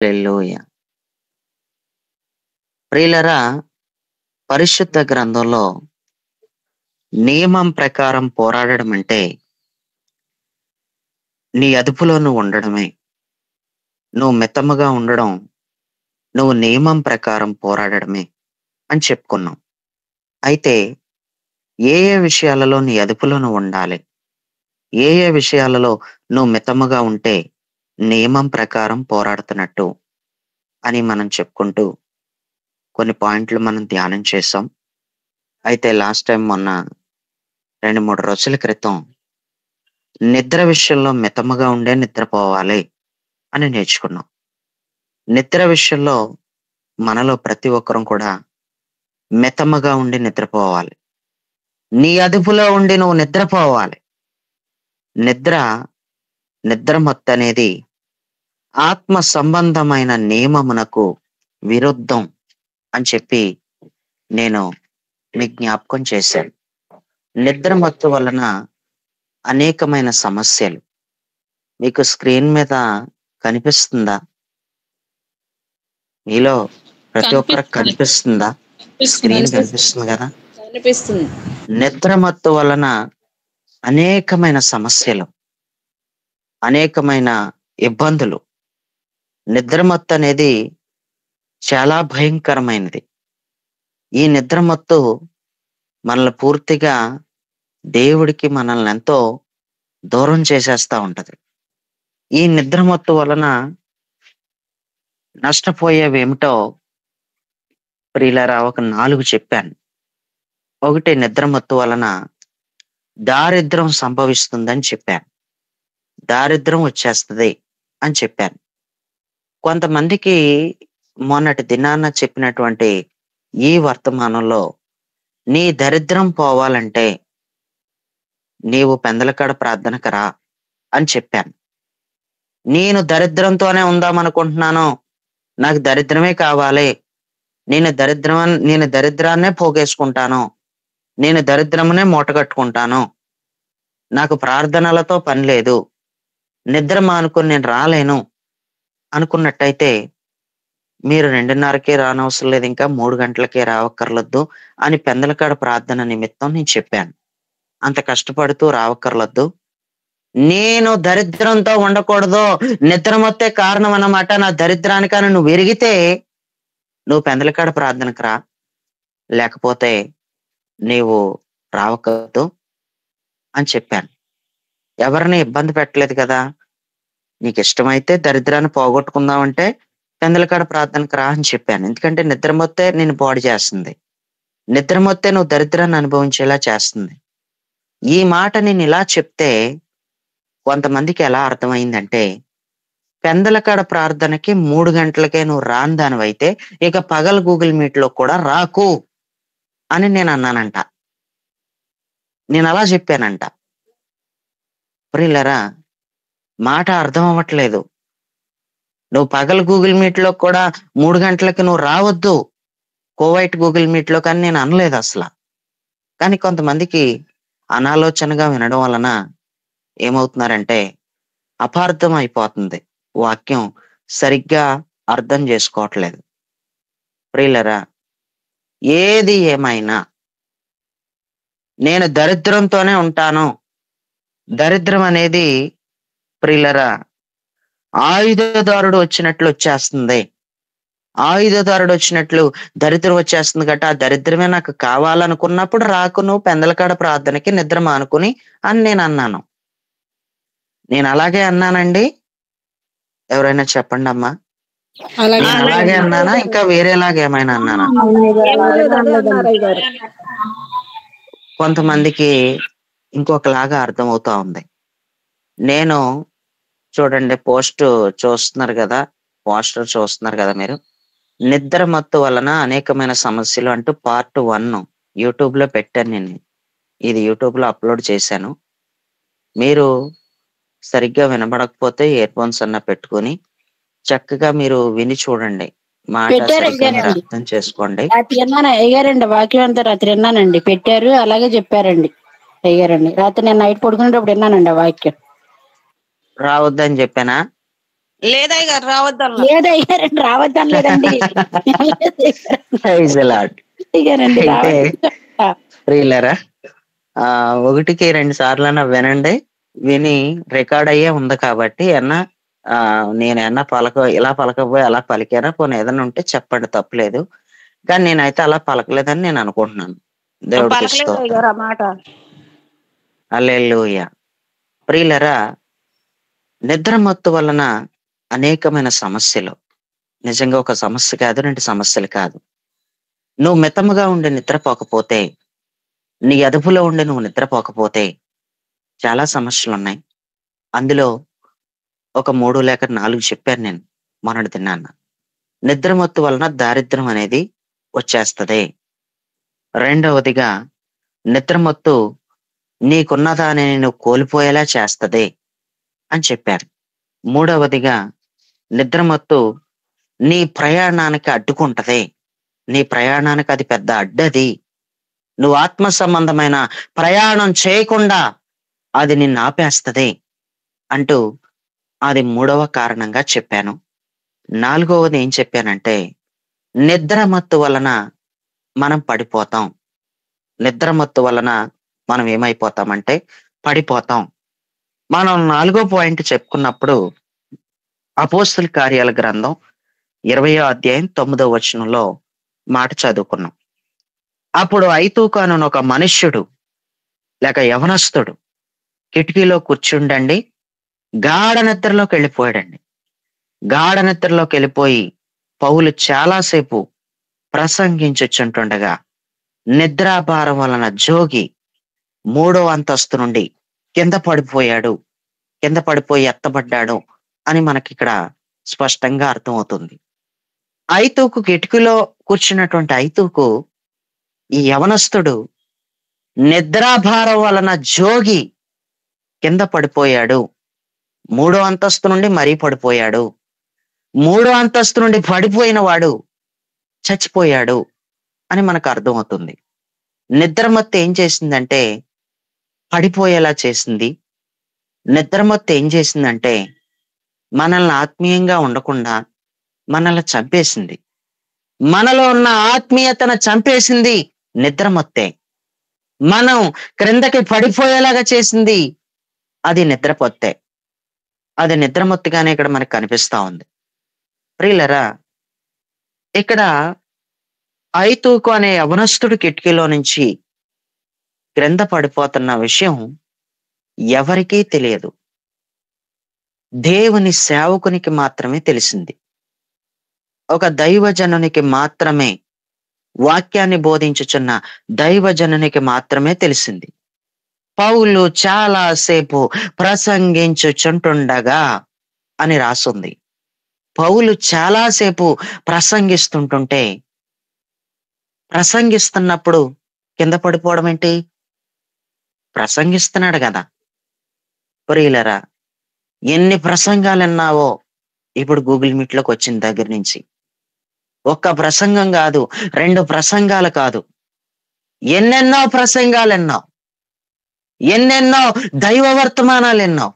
హల్లెలూయా. ప్రియులరా, పరిశుద్ధ గ్రంథంలో నియమం ప్రకారం పోరాడడం అంటే నీ అదుపులో నువ్వు ఉండడమే. నువ్వు మితముగా ఉండడం, నువ్వు నియమం ప్రకారం పోరాడడమే అని చెప్పుకున్నాం. అయితే ఏ ఏ విషయాలలో నీ అదుపులో నువ్వు ఉండాలి? ఏ ఏ విషయాలలో నువ్వు మితముగా ఉంటే నియమం ప్రకారం పోరాడుతున్నట్టు అని మనం చెప్పుకుంటూ కొన్ని పాయింట్లు మనం ధ్యానం చేసాం. అయితే లాస్ట్ టైం మొన్న 2-3 రోజుల క్రితం నిద్ర విషయంలో మితముగా ఉండే నిద్రపోవాలి అని నేర్చుకున్నాం. నిద్ర విషయంలో మనలో ప్రతి ఒక్కరం కూడా మితముగా ఉండి నిద్రపోవాలి. నీ అదుపులో ఉండి నువ్వు నిద్రపోవాలి. నిద్ర అనేది ఆత్మ సంబంధమైన నియమమునకు విరుద్ధం అని చెప్పి నేను మీకు జ్ఞాపకం చేశాను. నిద్రమత్తు వలన అనేకమైన సమస్యలు మీకు స్క్రీన్ మీద కనిపిస్తుందా? మీలో ప్రతి ఒక్కరికి కనిపిస్తుందా? స్క్రీన్ కనిపిస్తుంది కదా? కనిపిస్తుంది. నిద్రమత్తు వలన అనేకమైన సమస్యలు, అనేకమైన ఇబ్బందులు. నిద్రమత్తు అనేది చాలా భయంకరమైనది. ఈ నిద్రమత్తు మనల్ని పూర్తిగా దేవుడికి మనల్ని ఎంతో దూరం చేసేస్తా ఉంటది. ఈ నిద్రమత్తు వలన నష్టపోయేవేమిటో ప్రియులారా ఒక 4 చెప్పాను. ఒకటి, నిద్రమత్తు వలన దారిద్ర్యం సంభవిస్తుందని చెప్పాను. దారిద్ర్యం వచ్చేస్తుంది అని చెప్పాను. కొంతమందికి మొన్నటి దినాన చెప్పినటువంటి ఈ వర్తమానంలో నీ దరిద్రం పోవాలంటే నీవు పెందలకాడ ప్రార్థనకు రా అని చెప్పాను. నేను దరిద్రంతోనే ఉందామనుకుంటున్నాను, నాకు దరిద్రమే కావాలి, నేను దరిద్రాన్నే పోగేసుకుంటాను, నేను దరిద్రమునే మూటగట్టుకుంటాను, నాకు ప్రార్థనలతో పని లేదు, నిద్ర మానుకొని నేను రాలేను అనుకున్నట్టయితే మీరు 2:30కే రానవసరం లేదు, ఇంకా 3 గంటలకే రావక్కర్లొద్దు అని పెందలకాడ ప్రార్థన నిమిత్తం నేను చెప్పాను. అంత కష్టపడుతూ రావక్కర్లొద్దు. నేను దరిద్రంతో ఉండకూడదు, నిద్రమొత్తే కారణం అన్నమాట నా దరిద్రానికని నువ్వు ఎరిగితే నువ్వు పెందలకాడ ప్రార్థనకు రా, లేకపోతే నీవు రావక్కర్దు అని చెప్పాను. ఎవరిని ఇబ్బంది పెట్టలేదు కదా. నీకు ఇష్టమైతే దరిద్రాన్ని పోగొట్టుకుందామంటే పెందలకాడ ప్రార్థనకు రా అని చెప్పాను. ఎందుకంటే నిద్రమొత్తే నేను పాడు చేస్తుంది, నిద్రమొత్తే నువ్వు దరిద్రాన్ని అనుభవించేలా చేస్తుంది. ఈ మాట నేను ఇలా చెప్తే కొంతమందికి ఎలా అర్థమైందంటే, పెందలకాడ ప్రార్థనకి 3 గంటలకే నువ్వు రాని దానివైతే ఇక పగలు గూగుల్ మీట్ లో కూడా రాకు అని నేను అన్నానంట. నేను అలా చెప్పానంట. ప్రియులరా, మాట అర్థం అవ్వట్లేదు. నువ్వు పగలు గూగుల్ మీట్ లో కూడా 3 గంటలకి నువ్వు రావద్దు కోవైట్ గూగుల్ మీట్ లో కానీ నేను అనలేదు అసలు. కానీ కొంతమందికి అనాలోచనగా వినడం వలన ఏమవుతున్నారంటే అపార్థం అయిపోతుంది, వాక్యం సరిగ్గా అర్థం చేసుకోవట్లేదు. ప్రియులరా, ఏది ఏమైనా నేను దరిద్రంతోనే ఉంటాను. దరిద్రం అనేది ప్రియులరా ఆయుధదారుడు వచ్చినట్లు వచ్చేస్తుంది. ఆయుధదారుడు వచ్చినట్లు దరిద్రం వచ్చేస్తుంది గట్ట. ఆ దరిద్రమే నాకు కావాలనుకున్నప్పుడు రాకు నువ్వు పెందలకాడ ప్రార్థనకి, నిద్ర మానుకుని అని నేను అన్నాను. నేను అలాగే అన్నానండి? ఎవరైనా చెప్పండి అమ్మా. నేను అలాగే అన్నానా, ఇంకా వేరేలాగా ఏమైనా అన్నానా? కొంతమందికి ఇంకొకలాగా అర్థమవుతా ఉంది. నేను చూడండి, పోస్టర్ చూస్తున్నారు కదా మీరు. నిద్ర మత్తు వలన అనేకమైన సమస్యలు అంటూ పార్ట్ 1 యూట్యూబ్ లో పెట్టాను. నేను ఇది యూట్యూబ్ లో అప్లోడ్ చేశాను. మీరు సరిగ్గా వినబడకపోతే ఇయర్ ఫోన్స్ అన్న పెట్టుకొని చక్కగా మీరు విని చూడండి. మాట సరిగ్గా మీరు అర్థం చేసుకోండి. అయ్యారండి, వాక్యం అంతా రాత్రి విన్నానండి, పెట్టారు అలాగే చెప్పారండి అయ్యారండి. రాత్రి నేను నైట్ పడుకునేటప్పుడు విన్నానండి ఆ వాక్యం. రావద్దని చెప్పానా? లేదయ్య గారు రావద్దన్నా. లేదయ్యారండి, రావద్దని లేదండి. Praise the Lord. అయ్యారండి, అయితే రావద్దు. ప్రియులరా, 1కి 2 సార్లన్నా వినండి. విని రికార్డ్ అయ్యే ఉంది కాబట్టి నేను ఇలా పలకపోయి అలా పలికానా, పోనీ ఏదైనా ఉంటే చెప్పండి, తప్పులేదు. కానీ నేనైతే అలా పలకలేదని నేను అనుకుంటున్నాను. దేవుడికి పలకలేదు అయ్య స్తోత్రం. గారు ఆ మాట. హల్లెలూయా. ప్రియులరా, నిద్రమత్తు వలన అనేకమైన సమస్యలు, నిజంగా ఒక సమస్య కాదు, 2 సమస్యలు కాదు. నువ్వు మితముగా ఉండి నిద్రపోకపోతే, నీ అదుపులో ఉండి నువ్వు నిద్రపోకపోతే చాలా సమస్యలున్నాయి. అందులో ఒక 3 లేక 4 చెప్పాను నేను మొన్నటి దినాన్న. నిద్రమత్తు వలన దారిద్ర్యం అనేది వచ్చేస్తది. రెండవదిగా, నిద్రమత్తు నీకున్న దానిని నువ్వు కోల్పోయేలా చేస్తది అని చెప్పారు. మూడవదిగా, నిద్రమత్తు నీ ప్రయాణానికి అడ్డుకుంటది. నీ ప్రయాణానికి అది పెద్ద అడ్డది. నువ్వు ఆత్మ సంబంధమైన ప్రయాణం చేయకుండా అది నిన్ను ఆపేస్తది అంటూ అది 3వ కారణంగా చెప్పాను. 4వది ఏం చెప్పానంటే, నిద్రమత్తు వలన మనం పడిపోతాం. నిద్రమత్తు వలన మనం ఏమైపోతామంటే పడిపోతాం. మనం 4వ పాయింట్ చెప్పుకున్నప్పుడు అపోస్తల కార్యాల గ్రంథం 20వ అధ్యాయం 9వ వచనంలో మాట చదువుకున్నాం. అప్పుడు ఐతూకు అను ఒక మనుష్యుడు లేక యవనస్తుడు కిటికీలో కూర్చుండండి గాఢ నిద్రలోకి వెళ్ళిపోయాడండి. గాఢ నిద్రలోకి వెళ్ళిపోయి పౌలు చాలాసేపు ప్రసంగించుచుంటుండగా నిద్రాభారం వలన జోగి 3వ అంతస్తు నుండి కింద పడిపోయి ఎత్తబడ్డాడు అని మనకి ఇక్కడ స్పష్టంగా అర్థమవుతుంది. ఐతూకు కిటికీలో కూర్చున్నటువంటి ఐతూకు, ఈ యవనస్తుడు నిద్రాభారం వలన జోగి కింద పడిపోయాడు. 3వ అంతస్తు నుండి మరీ పడిపోయాడు. 3వ అంతస్తు నుండి పడిపోయిన వాడు చచ్చిపోయాడు అని మనకు అర్థమవుతుంది. నిద్రమత్తు ఏం చేసిందంటే పడిపోయేలా చేసింది. నిద్రమత్తు ఏం చేసిందంటే మనల్ని ఆత్మీయంగా ఉండకుండా మనల్ని చంపేసింది. మనలో ఉన్న ఆత్మీయతను చంపేసింది నిద్రమత్తే. మనం క్రిందకి పడిపోయేలాగా చేసింది అది నిద్రపోతే. అది నిద్రమత్తుగానే ఇక్కడ మనకు కనిపిస్తా ఉంది. ప్రియులరా, ఇక్కడ ఐతూకు అనే యవనస్తుడు కిటికీలో నుంచి క్రింద పడిపోతున్న విషయం ఎవరికీ తెలియదు. దేవుని సేవకునికి మాత్రమే తెలిసింది. ఒక దైవజనునికి మాత్రమే, వాక్యాన్ని బోధించుచున్న దైవజనునికి మాత్రమే తెలిసింది. పౌలు చాలాసేపు ప్రసంగించుచుంటుండగా అని రాసుంది. పౌలు చాలాసేపు ప్రసంగిస్తుంటుంటే, ప్రసంగిస్తున్నప్పుడు కింద పడిపోవడం ఏంటి? ప్రసంగిస్తున్నాడు కదా. ప్రియులరా, ఎన్ని ప్రసంగాలు విన్నావో ఇప్పుడు గూగుల్ మీట్ లోకి వచ్చిన దగ్గర నుంచి. ఒక్క ప్రసంగం కాదు, 2 ప్రసంగాలు కాదు, ఎన్నెన్నో ప్రసంగాలు విన్నావు, ఎన్నెన్నో దైవ వర్తమానాలు విన్నావు.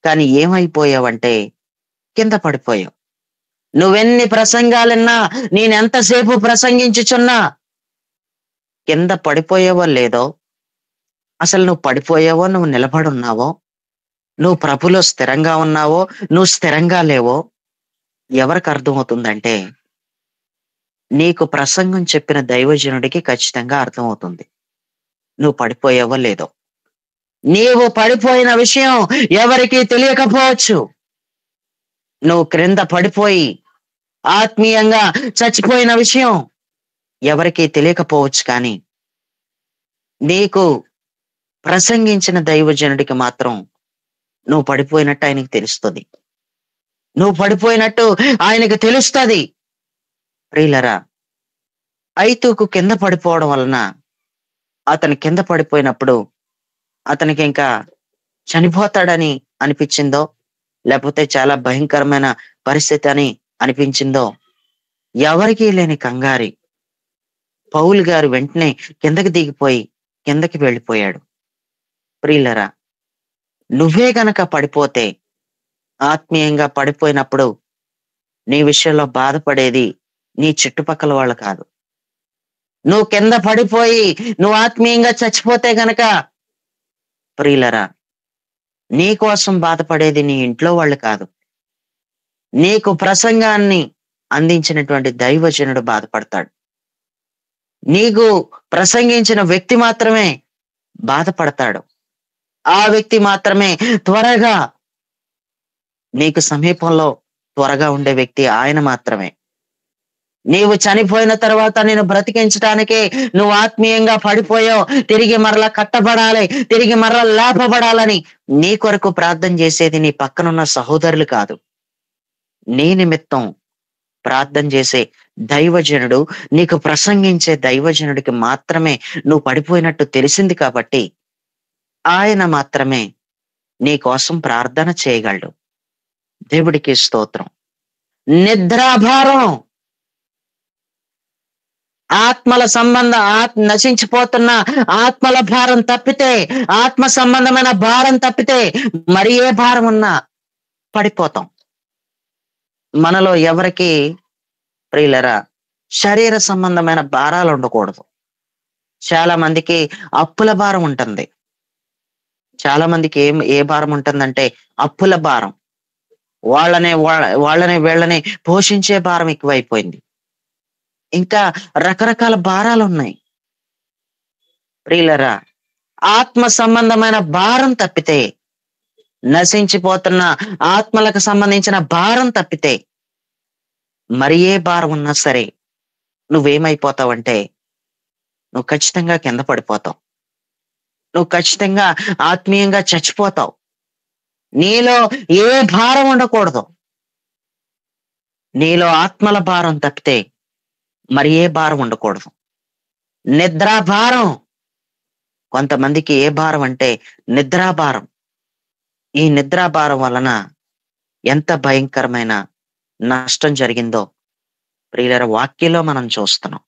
కానీ ఏమైపోయావంటే కింద పడిపోయావు. నువ్వెన్ని ప్రసంగాలన్నా, నేనెంతసేపు ప్రసంగించుచున్నా కింద పడిపోయావో లేదో, అసలు నువ్వు పడిపోయావో, నువ్వు నిలబడున్నావో, నువ్వు ప్రభులో స్థిరంగా ఉన్నావో, నువ్వు స్థిరంగా లేవో ఎవరికి అర్థమవుతుందంటే నీకు ప్రసంగం చెప్పిన దైవజనుడికి ఖచ్చితంగా అర్థమవుతుంది నువ్వు పడిపోయావో లేదో. నీవు పడిపోయిన విషయం ఎవరికీ తెలియకపోవచ్చు. నువ్వు క్రింద పడిపోయి ఆత్మీయంగా చచ్చిపోయిన విషయం ఎవరికీ తెలియకపోవచ్చు. కానీ నీకు ప్రసంగించిన దైవజనుడికి మాత్రం నువ్వు పడిపోయినట్టు ఆయనకి తెలుస్తుంది. నువ్వు పడిపోయినట్టు ఆయనకి తెలుస్తుంది. ప్రియులరా, ఐతూకు కింద పడిపోవడం వలన అతను కింద పడిపోయినప్పుడు అతనికి ఇంకా చనిపోతాడని అనిపించిందో, లేకపోతే చాలా భయంకరమైన పరిస్థితి అని అనిపించిందో, ఎవరికీ లేని కంగారి పౌలు గారు వెంటనే కిందకి దిగిపోయి కిందకి వెళ్ళిపోయాడు. ప్రియులరా, నువ్వే గనక పడిపోతే ఆత్మీయంగా పడిపోయినప్పుడు నీ విషయంలో బాధపడేది నీ చుట్టుపక్కల వాళ్ళు కాదు. నువ్వు కింద పడిపోయి నువ్వు ఆత్మీయంగా చచ్చిపోతే గనక ప్రియులరా, నీ కోసం బాధపడేది నీ ఇంట్లో వాళ్ళు కాదు. నీకు ప్రసంగాన్ని అందించినటువంటి దైవజనుడు బాధపడతాడు. నీకు ప్రసంగించిన వ్యక్తి మాత్రమే బాధపడతాడు. ఆ వ్యక్తి మాత్రమే త్వరగా నీకు సమీపంలో త్వరగా ఉండే వ్యక్తి ఆయన మాత్రమే. నీవు చనిపోయిన తర్వాత నేను బ్రతికించడానికే నువ్వు ఆత్మీయంగా పడిపోయావు, తిరిగి మరలా కట్టబడాలి, తిరిగి మరలా లేపబడాలని నీ కొరకు ప్రార్థన చేసేది నీ పక్కనున్న సహోదరులు కాదు. నీ నిమిత్తం ప్రార్థన చేసే దైవజనుడు, నీకు ప్రసంగించే దైవజనుడికి మాత్రమే నువ్వు పడిపోయినట్టు తెలిసింది కాబట్టి ఆయన మాత్రమే నీ కోసం ప్రార్థన చేయగలడు. దేవుడికి స్తోత్రం. నిద్రాభారం, ఆత్మల సంబంధ నశించిపోతున్న ఆత్మల భారం తప్పితే, ఆత్మ సంబంధమైన భారం తప్పితే మరి ఏ భారం ఉన్నా పడిపోతాం. మనలో ఎవరికి ప్రియులరా శరీర సంబంధమైన భారాలు ఉండకూడదు. చాలా మందికి అప్పుల భారం ఉంటుంది. చాలా మందికి ఏ భారం ఉంటుందంటే అప్పుల భారం. వాళ్ళని వీళ్ళని పోషించే భారం ఎక్కువైపోయింది. ఇంకా రకరకాల భారాలు ఉన్నాయి. ప్రియులరా, ఆత్మ సంబంధమైన భారం తప్పితే, నశించిపోతున్న ఆత్మలకు సంబంధించిన భారం తప్పితే మరి ఏ భారం ఉన్నా సరే నువ్వేమైపోతావంటే నువ్వు ఖచ్చితంగా కింద పడిపోతావు. నువ్వు ఖచ్చితంగా ఆత్మీయంగా చచ్చిపోతావు. నీలో ఏ భారం ఉండకూడదు. నీలో ఆత్మల భారం తప్పితే మరి ఏ భారం ఉండకూడదు. నిద్రా భారం. కొంతమందికి ఏ భారం అంటే నిద్రాభారం. ఈ నిద్రాభారం వలన ఎంత భయంకరమైన నష్టం జరిగిందో ప్రియుల వాక్యంలో మనం చూస్తున్నాం.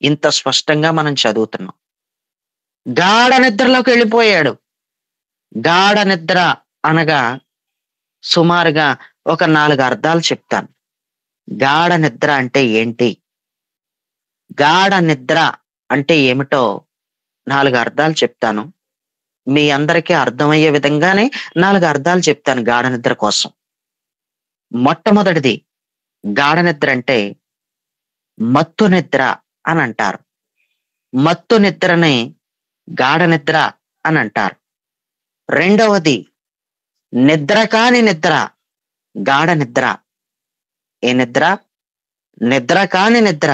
ఇంత స్పష్టంగా మనం చదువుతున్నాం. గాఢ నిద్రలోకి వెళ్ళిపోయాడు. గాఢ నిద్ర అనగా సుమారుగా ఒక 4 అర్థాలు చెప్తాను. గాఢ నిద్ర అంటే ఏంటి, గాఢ నిద్ర అంటే ఏమిటో 4 అర్థాలు చెప్తాను. మీ అందరికీ అర్థమయ్యే విధంగానే 4 అర్థాలు చెప్తాను గాఢ నిద్ర కోసం. మొట్టమొదటిది, గాఢ నిద్ర అంటే మత్తు నిద్ర అని అంటారు. మత్తు నిద్రని గాఢ నిద్ర అని అంటారు. రెండవది, నిద్ర కాని నిద్ర గాఢ నిద్ర. ఏ నిద్ర? నిద్ర కాని నిద్ర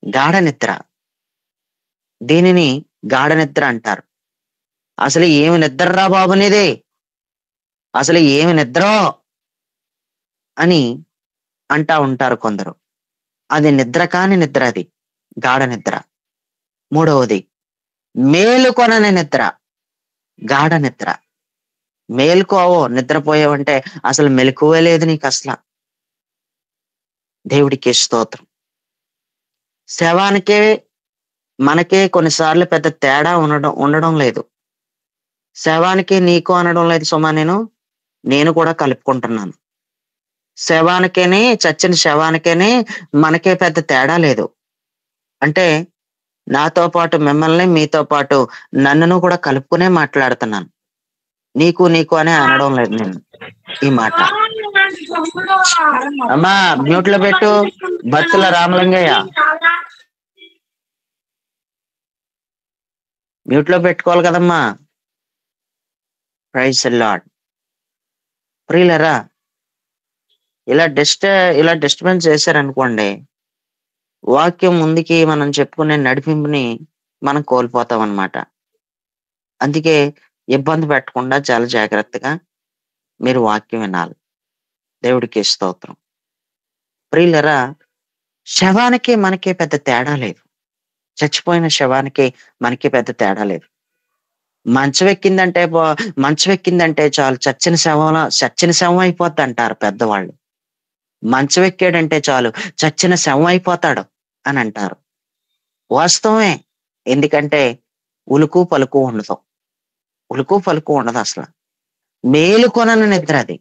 గాఢ నిద్ర. దీనిని గాఢ నిద్ర అంటారు. అసలు ఏమి నిద్రరా బాబునేది, అసలు ఏమి నిద్రో అని అంటా ఉంటారు కొందరు. అది నిద్ర కాని నిద్ర, అది గాఢ నిద్ర. మూడవది, మేలుకొనని నిద్ర గాఢ నిద్ర. మేలుకోవో, నిద్రపోయావంటే అసలు మెలకువే లేదు నీకు అసలు. దేవుడికి స్తోత్రం. శవానికే మనకే కొన్నిసార్లు పెద్ద తేడా ఉండడం లేదు. శవానికి నీకు అనడం లేదు సుమా, నేను కూడా కలుపుకుంటున్నాను. శవానికేనే, చచ్చిన శవానికేనే మనకే పెద్ద తేడా లేదు. అంటే నాతో పాటు మిమ్మల్ని, మీతో పాటు నన్నును కూడా కలుపుకునే మాట్లాడుతున్నాను. నీకు నీకు అనే అనడం లేదు నేను ఈ మాట. అమ్మా మ్యూట్ లో పెట్టు. బత్తుల రామలింగయ్య మ్యూట్ లో పెట్టుకోవాలి కదమ్మా. Praise the lord. ప్రియులరా, ఇలా డిస్టర్బెన్స్ చేశారనుకోండి, వాక్యం ముందుకి మనం చెప్పుకునే నడిపింపుని మనం కోల్పోతాం అన్నమాట. అందుకే ఇబ్బంది పెట్టకుండా చాలా జాగ్రత్తగా మీరు వాక్యం వినాలి. దేవుడికి స్తోత్రం. ప్రియులరా, శవానికి మనకి పెద్ద తేడా లేదు. చచ్చిపోయిన శవానికి మనకి పెద్ద తేడా లేదు. మంచం ఎక్కిందంటే చాలు చచ్చిన శవం అయిపోద్ది అంటారు పెద్దవాళ్ళు. మంచం ఎక్కాడంటే చాలు చచ్చిన శవం అయిపోతాడు అని అంటారు. వాస్తవమే. ఎందుకంటే ఉలుకు పలుకు ఉండదు. అసలు మేలుకొనని నిద్ర అది.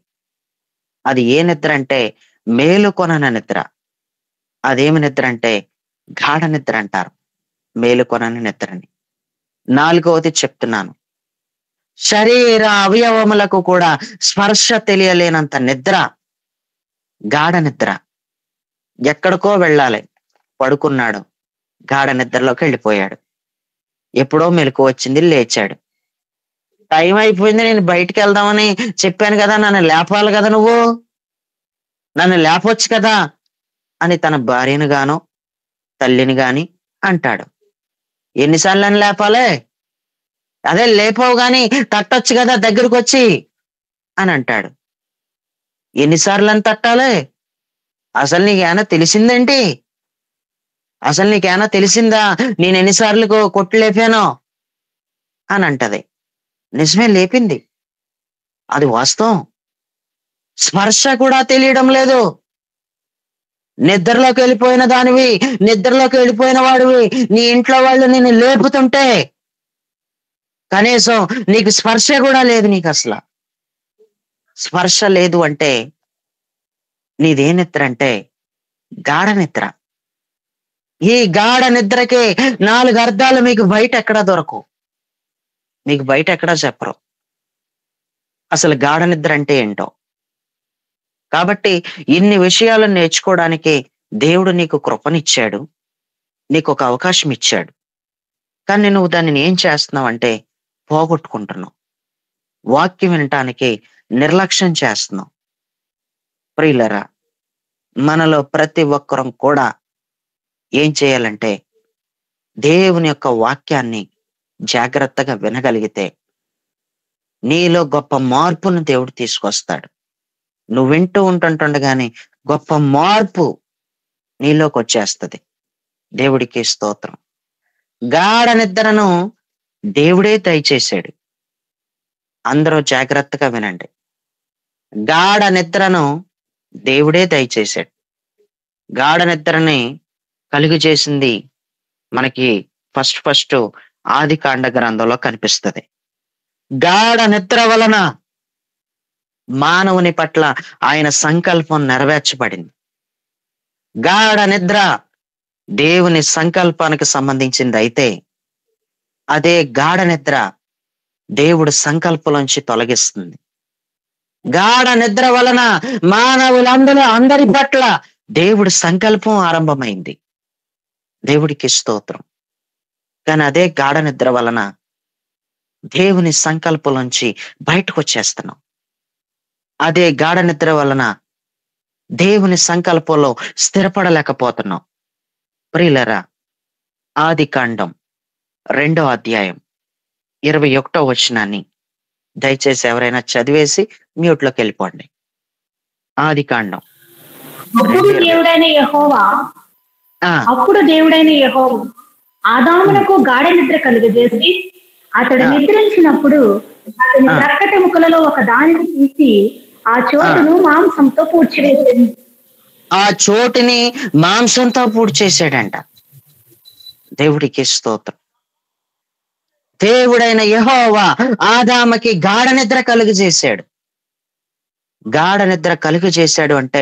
అది ఏ నిద్ర అంటే మేలుకొనన నిద్ర. అదేమి నిద్ర అంటే గాఢ నిద్ర అంటారు. మేలుకొనని నిద్రని. నాలుగవది చెప్తున్నాను. శరీర అవయవములకు కూడా స్పర్శ తెలియలేనంత నిద్ర గాఢ నిద్ర. ఎక్కడికో వెళ్ళాలి, పడుకున్నాడు, గాఢ నిద్రలోకి వెళ్ళిపోయాడు. ఎప్పుడో మెలకు వచ్చింది, లేచాడు. టైం అయిపోయింది, నేను బయటికి వెళ్దామని చెప్పాను కదా, నన్ను లేపాలి కదా, నన్ను లేపొచ్చు కదా అని తన భార్యను గానో తల్లిని గాని అంటాడు. ఎన్నిసార్లు నన్ను లేపాలే, అదే లేపావు గాని తట్టొచ్చు కదా దగ్గరకు వచ్చి అని అంటాడు. ఎన్నిసార్లు అని తట్టాలి, అసలు నీకేమైనా తెలిసిందేంటి, అసలు నీకేమైనా తెలిసిందా నేను ఎన్నిసార్లు కొట్టు లేపానో అని అంటది. నిజమే, లేపింది, అది వాస్తవం. స్పర్శ కూడా తెలియడం లేదు. నిద్రలోకి వెళ్ళిపోయిన దానివి, నిద్రలోకి వెళ్ళిపోయిన వాడివి, నీ ఇంట్లో వాళ్ళు నిన్ను లేపుతుంటే కనీసం నీకు స్పర్శ కూడా లేదు. నీకు అసలు స్పర్శ లేదు అంటే నీదే నిద్ర అంటే గాఢ నిద్ర. ఈ గాఢ నిద్రకి 4 అర్థాలు మీకు బయట ఎక్కడా దొరకవు, మీకు బయట ఎక్కడా చెప్పరు అసలు గాఢ నిద్ర అంటే ఏంటో. కాబట్టి ఇన్ని విషయాలను నేర్చుకోవడానికి దేవుడు నీకు కృపనిచ్చాడు, నీకు ఒక అవకాశం ఇచ్చాడు. కానీ నువ్వు దానిని ఏం చేస్తున్నావు అంటే పోగొట్టుకుంటున్నావు. వాక్యం వినటానికి నిర్లక్ష్యం చేస్తున్నావు. ప్రియులరా, మనలో ప్రతి ఒక్కరం కూడా ఏం చేయాలంటే దేవుని యొక్క వాక్యాన్ని జాగ్రత్తగా వినగలిగితే నీలో గొప్ప మార్పును దేవుడు తీసుకొస్తాడు. నువ్వు వింటూ ఉంటుండగానే గొప్ప మార్పు నీలోకి వచ్చేస్తుంది. దేవుడికి స్తోత్రం. గాఢ నిద్రను దేవుడే దయచేశాడు. అందరూ జాగ్రత్తగా వినండి. గాఢ నిద్రను దేవుడే దయచేశాడు. గాఢ నిద్రని కలుగు చేసింది మనకి ఫస్ట్ ఆదికాండ గ్రంథంలో కనిపిస్తుంది. గాఢ నిద్ర వలన మానవుని పట్ల ఆయన సంకల్పం నెరవేర్చబడింది. గాఢ నిద్ర దేవుని సంకల్పానికి సంబంధించింది అయితే అదే గాఢ నిద్ర దేవుడు సంకల్పంలోంచి తొలగిస్తుంది. గాఢ నిద్ర వలన అందరి పట్ల దేవుడి సంకల్పం ఆరంభమైంది. దేవుడికి స్తోత్రం. కానీ అదే గాఢ నిద్ర వలన దేవుని సంకల్పంలోంచి బయటకు వచ్చేస్తున్నాం. అదే గాఢ నిద్ర వలన దేవుని సంకల్పంలో స్థిరపడలేకపోతున్నాం. ప్రియులరా, ఆదికాండం 2వ అధ్యాయం 21వ వచనాన్ని దయచేసి ఎవరైనా చదివేసి మ్యూట్లోకి వెళ్ళిపోండి. ఆదికాండం. అప్పుడు దేవుడైన యెహోవా ఆదామునకు గాఢ నిద్ర కలుగజేసి అతడు నిద్రించినప్పుడు అతని ప్రక్కటెముకలలో ఒక దానిని తీసి ఆ చోటును మాంసంతో పూడ్చివేసింది. ఆ చోటుని మాంసంతో పూడ్చేసాడంట. దేవుడికి స్తోత్రం. దేవుడైన యెహోవా ఆదాముకి గాఢ నిద్ర కలుగు చేశాడు. గాఢ నిద్ర కలుగు చేశాడు అంటే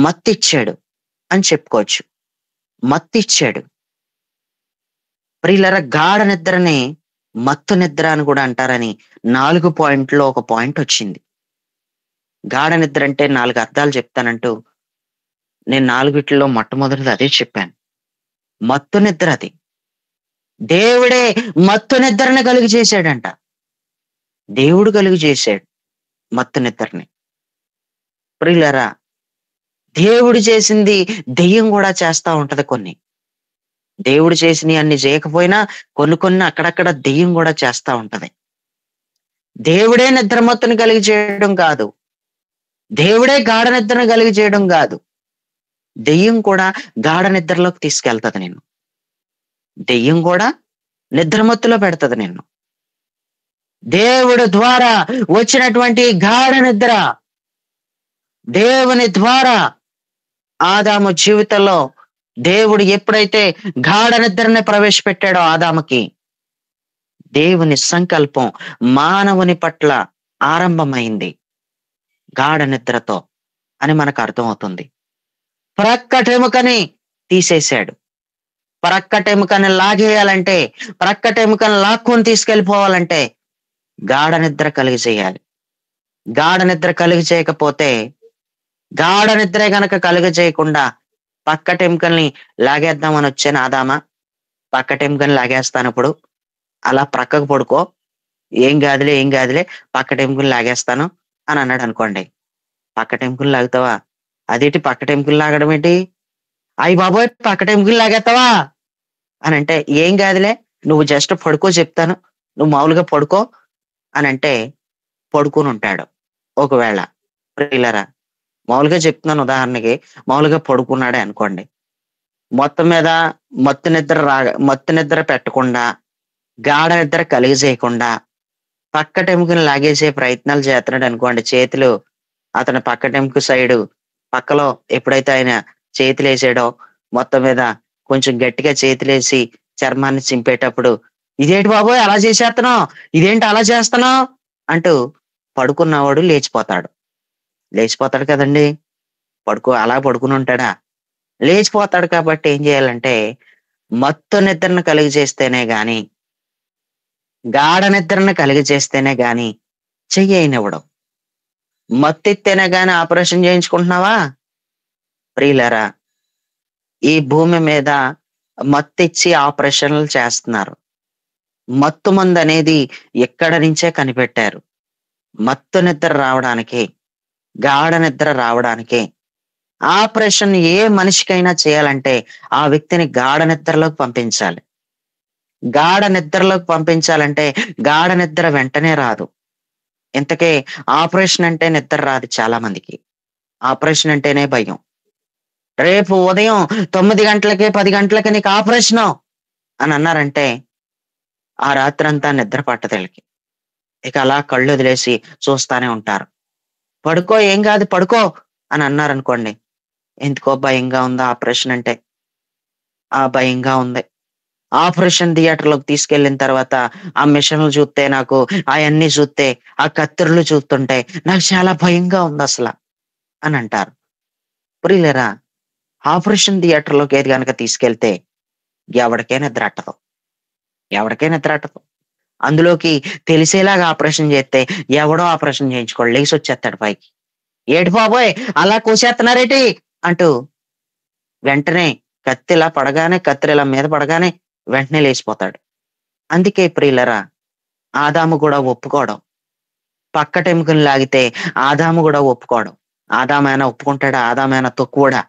మత్తిచ్చాడు అని చెప్పుకోవచ్చు. మత్తిచ్చాడు. ప్రియులరా, గాఢ నిద్రని మత్తు నిద్ర అని కూడా అంటారని 4 పాయింట్లో ఒక పాయింట్ వచ్చింది. గాఢ నిద్ర అంటే 4 అర్థాలు చెప్తానంటూ నేను 4 మొట్టమొదటిది అదే చెప్పాను. మత్తు నిద్ర. అది దేవుడే మత్తు నిద్రని కలుగు చేశాడంట. దేవుడు కలుగు చేశాడు మత్తు నిద్రని. ప్రియులరా, దేవుడు చేసింది దెయ్యం కూడా చేస్తా ఉంటది. కొన్ని దేవుడు చేసినవి అన్ని చేయకపోయినా కొన్ని అక్కడక్కడ దెయ్యం కూడా చేస్తా ఉంటది. దేవుడే నిద్రమత్తుని కలిగి చేయడం కాదు, దేవుడే గాఢ నిద్రను కలిగి చేయడం కాదు, దెయ్యం కూడా గాఢ నిద్రలోకి తీసుకెళ్తది నిన్ను. దెయ్యం కూడా నిద్రమత్తులో పెడతది నిన్ను. దేవుడు ద్వారా వచ్చినటువంటి గాఢ నిద్ర, దేవుని ద్వారా ఆదాము జీవితంలో దేవుడు ఎప్పుడైతే గాఢ నిద్రని ప్రవేశపెట్టాడో ఆదాముకి, దేవుని సంకల్పం మానవుని పట్ల ఆరంభమైంది గాఢ నిద్రతో. అని మనకు అర్థమవుతుంది. ప్రక్కటెముకని తీసేశాడు. ప్రక్కటెముకని లాగేయాలంటే, ప్రక్కటెముకని లాక్కొని తీసుకెళ్ళిపోవాలంటే గాఢ నిద్ర కలిగి చేయాలి. గాఢ నిద్ర కలిగి చేయకపోతే, గాఢ నిద్రే గనక కలిగి చేయకుండా పక్కటెముకల్ని లాగేద్దామని వచ్చాను ఆదామా, పక్కటెముకని లాగేస్తాను ఇప్పుడు, అలా ప్రక్కకు పడుకో, ఏం కాదులే పక్కటెముకలు లాగేస్తాను అని అన్నాడు అనుకోండి. పక్కటెముకలు లాగుతావా? అదేంటి పక్కటెముకలు లాగడం ఏంటి? అయ్యి బాబోయ్ పక్కటెముకలు లాగేస్తావా అని అంటే, ఏం కాదులే నువ్వు జస్ట్ పడుకో చెప్తాను, నువ్వు మామూలుగా పడుకో అని అంటే పడుకుని ఉంటాడు. ఒకవేళ ప్రియులరా, మామూలుగా చెప్తున్నాను, ఉదాహరణకి మామూలుగా పడుకున్నాడే అనుకోండి, మొత్తం మీద మత్తు నిద్ర పెట్టకుండా, గాఢ నిద్ర కలిగి చేయకుండా పక్కటెముకని లాగేసే ప్రయత్నాలు చేస్తున్నాడు అనుకోండి. చేతులు అతని పక్కటెముక సైడు పక్కలో ఎప్పుడైతే ఆయన చేతులు వేసాడో, మొత్తం మీద కొంచెం గట్టిగా చేతులేసి చర్మాన్ని చింపేటప్పుడు, ఇదేంటి బాబోయ్ అలా చేసేస్తున్నావు, ఇదేంటి అలా చేస్తున్నావు అంటూ పడుకున్నవాడు లేచిపోతాడు కదండి. అలా పడుకుని ఉంటాడా? లేచిపోతాడు. కాబట్టి ఏం చేయాలంటే, మత్తు నిద్రను కలిగి చేస్తేనే గాని, గాఢ నిద్రను కలిగి చేస్తేనే గాని చెయ్యనివ్వడం. మత్తెత్తేనే గాని ఆపరేషన్ చేయించుకుంటున్నావా? ప్రియులరా, ఈ భూమి మీద మత్తిచ్చి ఆపరేషన్లు చేస్తున్నారు. మత్తు మందు అనేది ఎక్కడ నుంచే కనిపెట్టారు. మత్తు నిద్ర రావడానికి, గాఢ నిద్ర రావడానికి ఆపరేషన్ ఏ మనిషికైనా చేయాలంటే ఆ వ్యక్తిని గాఢ నిద్రలోకి పంపించాలి. గాఢ నిద్రలోకి పంపించాలంటే గాఢ నిద్ర వెంటనే రాదు. ఇంతకే ఆపరేషన్ అంటే నిద్ర రాదు చాలా మందికి. ఆపరేషన్ అంటేనే భయం. రేపు ఉదయం 9 గంటలకి 10 గంటలకి నీకు ఆపరేషన్ అని అన్నారంటే ఆ రాత్రంతా నిద్ర పట్టదలికి ఇక అలా కళ్ళు వదిలేసి చూస్తానే ఉంటారు. పడుకో, ఏం కాదు పడుకో అని అన్నారనుకోండి, ఎందుకో భయంగా ఉందా ఆపరేషన్ అంటే? ఆ భయంగా ఉంది. ఆపరేషన్ థియేటర్లోకి తీసుకెళ్లిన తర్వాత ఆ మిషన్లు చూస్తే, నాకు అవన్నీ చూస్తే, ఆ కత్తిరులు చూస్తుంటే నాకు చాలా భయంగా ఉంది అసలు అని అంటారు. ప్రియులరా, ఆపరేషన్ థియేటర్లోకి ఏది కనుక తీసుకెళ్తే ఎవరికైనా నిద్ర అట్టదు. అందులోకి తెలిసేలాగా ఆపరేషన్ చేస్తే ఎవడో ఆపరేషన్ చేయించుకోడు, లేచి వచ్చేస్తాడు పైకి. ఏటి బాబోయ్ అలా కోసేస్తున్నారేటి అంటూ వెంటనే కత్తిలా మీద పడగానే వెంటనే లేచిపోతాడు. అందుకే ప్రియులరా, ఆదాము కూడా ఒప్పుకోవడం. పక్కటెముకను లాగితే ఆదాము కూడా ఒప్పుకోవడం. ఆదామైనా ఒప్పుకుంటాడా? ఆదామైనా తక్కువడా?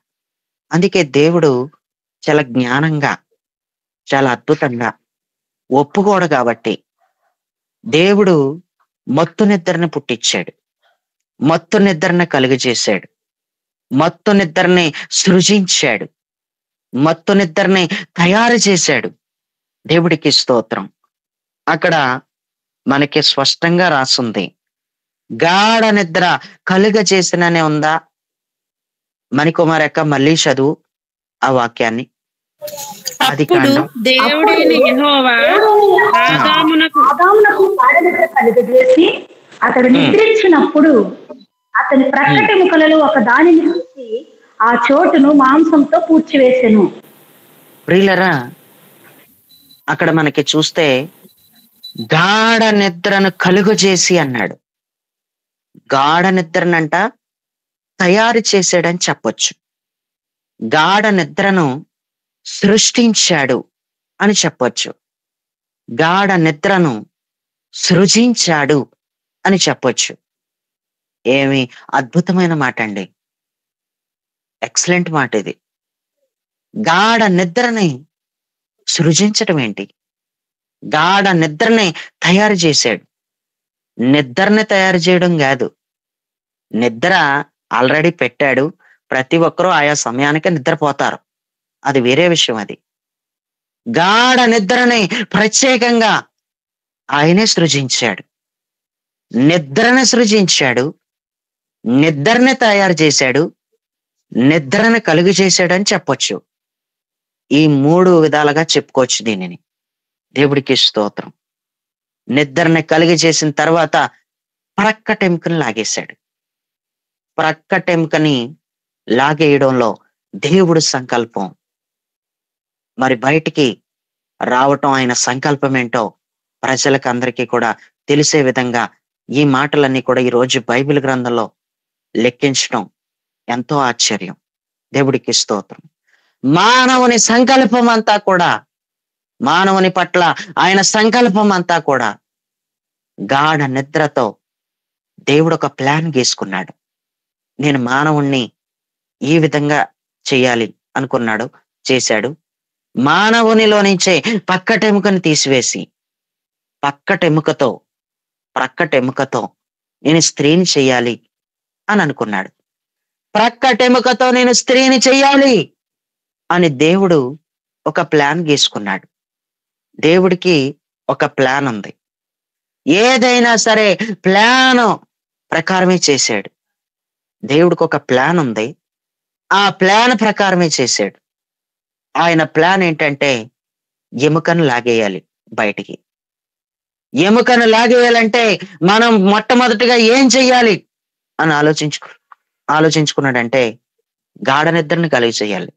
అందుకే దేవుడు చాలా జ్ఞానంగా, చాలా అద్భుతంగా ఒప్పుకోడు. కాబట్టి దేవుడు మత్తు నిద్రని పుట్టించాడు, మత్తు నిద్రని కలుగజేశాడు, మత్తు నిద్రని సృజించాడు, మత్తు నిద్రని తయారు చేశాడు. దేవుడికి స్తోత్రం. అక్కడ మనకి స్పష్టంగా రాసుంది, గాఢ నిద్ర కలుగజేసిననే ఉందా? మణికుమార్ యొక్క మళ్ళీ చదువు ఆ వాక్యాన్ని. అప్పుడు దేవుడైన యెహోవా ఆదామునకు గాఢ నిద్ర కలుగజేసి అతడు నిద్రించినప్పుడు అతని ప్రక్కటెముకలలో ఒక దానిని తీసి ఆ చోటును మాంసంతో పూడ్చివేసెను. ప్రియులరా, అక్కడ మనకి చూస్తే గాఢ నిద్రను కలుగజేసి అన్నాడు. గాఢ నిద్రనంట తయారు చేశాడని చెప్పొచ్చు. గాఢ నిద్రను సృష్టించాడు అని చెప్పొచ్చు. గాఢ నిద్రను సృజించాడు అని చెప్పొచ్చు. ఏమి అద్భుతమైన మాట అండి, ఎక్సలెంట్ మాట ఇది. గాఢ నిద్రని సృజించడం ఏంటి? గాఢ నిద్రని తయారు చేశాడు. నిద్రని తయారు చేయడం కాదు, నిద్ర ఆల్రెడీ పెట్టాడు. ప్రతి ఒక్కరూ ఆయా సమయానికి నిద్రపోతారు, అది వేరే విషయం. అది గాఢ నిద్రని ప్రత్యేకంగా ఆయనే సృజించాడు. నిద్రని సృజించాడు, నిద్రని తయారు చేశాడు, నిద్రని కలుగు చేశాడని చెప్పొచ్చు. ఈ 3 విధాలుగా చెప్పుకోవచ్చు దీనిని. దేవుడికి స్తోత్రం. నిద్రని కలిగి చేసిన తర్వాత ప్రక్కటెముకను లాగేశాడు. ప్రక్కటెముకని లాగేయడంలో దేవుడు సంకల్పం. మరి బయటికి రావటం ఆయన సంకల్పం ఏంటో ప్రజలకు అందరికీ కూడా తెలిసే విధంగా ఈ మాటలన్నీ కూడా ఈ రోజు బైబిల్ గ్రంథంలో లెక్కించడం ఎంతో ఆశ్చర్యం. దేవుడికి స్తోత్రం. మానవుని సంకల్పం అంతా కూడా, మానవుని పట్ల ఆయన సంకల్పం అంతా కూడా గాఢ నిద్రతో దేవుడు ఒక ప్లాన్ గీసుకున్నాడు. నేను మానవుణ్ణి ఈ విధంగా చేయాలి అనుకున్నాడు, చేశాడు. మానవునిలో నుంచే పక్కటెముకను తీసివేసి ప్రక్కటెముకతో నేను స్త్రీని చెయ్యాలి అని అనుకున్నాడు. ప్రక్కటెముకతో నేను స్త్రీని చెయ్యాలి అని దేవుడు ఒక ప్లాన్ గీసుకున్నాడు. దేవుడికి ఒక ప్లాన్ ఉంది. ఏదైనా సరే ప్లాన్ ప్రకారమే చేశాడు. దేవుడికి ఒక ప్లాన్ ఉంది. ఆ ప్లాన్ ప్రకారమే చేశాడు. ఆయన ప్లాన్ ఏంటంటే ఎముకను లాగేయాలి బయటికి. ఎముకను లాగేయాలంటే మనం మొట్టమొదటిగా ఏం చెయ్యాలి అని ఆలోచించుకున్నాడంటే గాఢ నిద్రను కలుగు చేయాలి.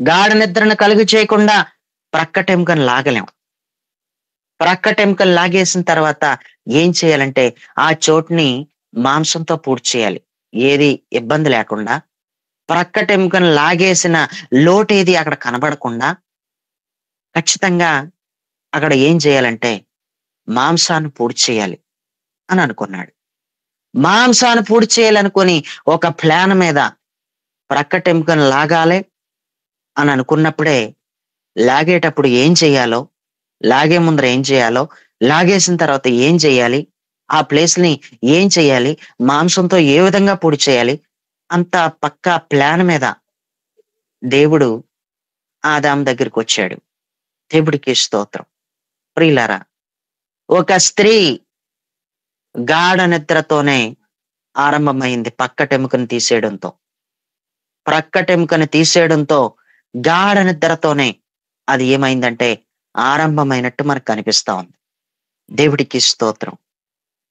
గాఢ నిద్రను కలుగు చేయకుండా ప్రక్కటెముకను లాగలేం. ప్రక్కటెముకను లాగేసిన తర్వాత ఏం చేయాలంటే ఆ చోటుని మాంసంతో పూర్తి చేయాలి. ఏది ఇబ్బంది లేకుండా, ప్రక్కటెముకను లాగేసిన లోటేది అక్కడ కనబడకుండా ఖచ్చితంగా అక్కడ ఏం చేయాలంటే మాంసాన్ని పూర్తి చేయాలి అని అనుకున్నాడు. మాంసాన్ని పూర్తి చేయాలనుకొని ఒక ప్లాన్ మీద ప్రక్కటెముకను లాగాలి అని అనుకున్నప్పుడే లాగేటప్పుడు ఏం చేయాలో, లాగే ముందర ఏం చేయాలో, లాగేసిన తర్వాత ఏం చేయాలి, ఆ ప్లేస్ ని ఏం చేయాలి, మాంసంతో ఏ విధంగా పొడి చేయాలి, అంత పక్కా ప్లాన్ మీద దేవుడు ఆదాము దగ్గరికి వచ్చాడు. దేవుడికి స్తోత్రం. ప్రియులారా, ఒక స్త్రీ గాఢ నిద్రతోనే ఆరంభమైంది. ప్రక్కటెముకను తీసేయడంతో గాఢ నిద్రతోనే అది ఏమైందంటే ఆరంభమైనట్టు మనకు కనిపిస్తా ఉంది. దేవుడికి స్తోత్రం.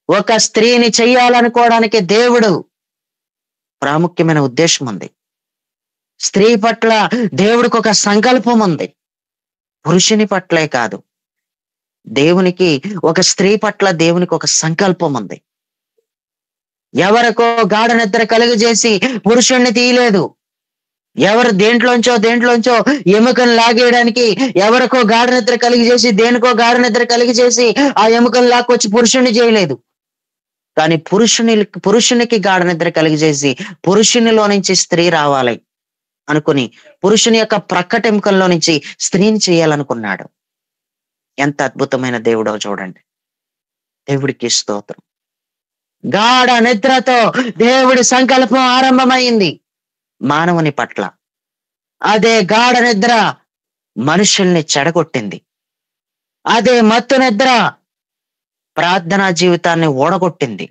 ఒక స్త్రీని చెయ్యాలనుకోవడానికి దేవుడు ప్రాముఖ్యమైన ఉద్దేశం ఉంది. స్త్రీ పట్ల దేవుడికి ఒక సంకల్పం ఉంది. పురుషుని పట్లే కాదు, దేవునికి ఒక స్త్రీ పట్ల దేవునికి ఒక సంకల్పం ఉంది. ఎవరికో గాఢ నిద్ర కలుగజేసి పురుషుణ్ణి తీయలేదు. ఎవరు దేంట్లోంచో ఎముకను లాగేయడానికి ఎవరికో గాఢ నిద్ర కలిగజేసి, దేనికో గాఢ నిద్ర కలిగజేసి ఆ ఎముకను లాక్కొచ్చి పురుషుణ్ణి చేయలేదు. కానీ పురుషునికి గాఢ నిద్ర కలిగజేసి పురుషునిలో నుంచి స్త్రీ రావాలి అనుకుని పురుషుని యొక్క ప్రక్కటెముకల్లో నుంచి స్త్రీని చేయాలనుకున్నాడు. ఎంత అద్భుతమైన దేవుడో చూడండి. దేవుడికి స్తోత్రం. గాఢ నిద్రతో దేవుడి సంకల్పం ఆరంభమైంది మానవుని పట్ల. అదే గాఢ నిద్ర మనుషుల్ని చెడగొట్టింది. అదే మత్తు నిద్ర ప్రార్థనా జీవితాన్ని ఓడగొట్టింది.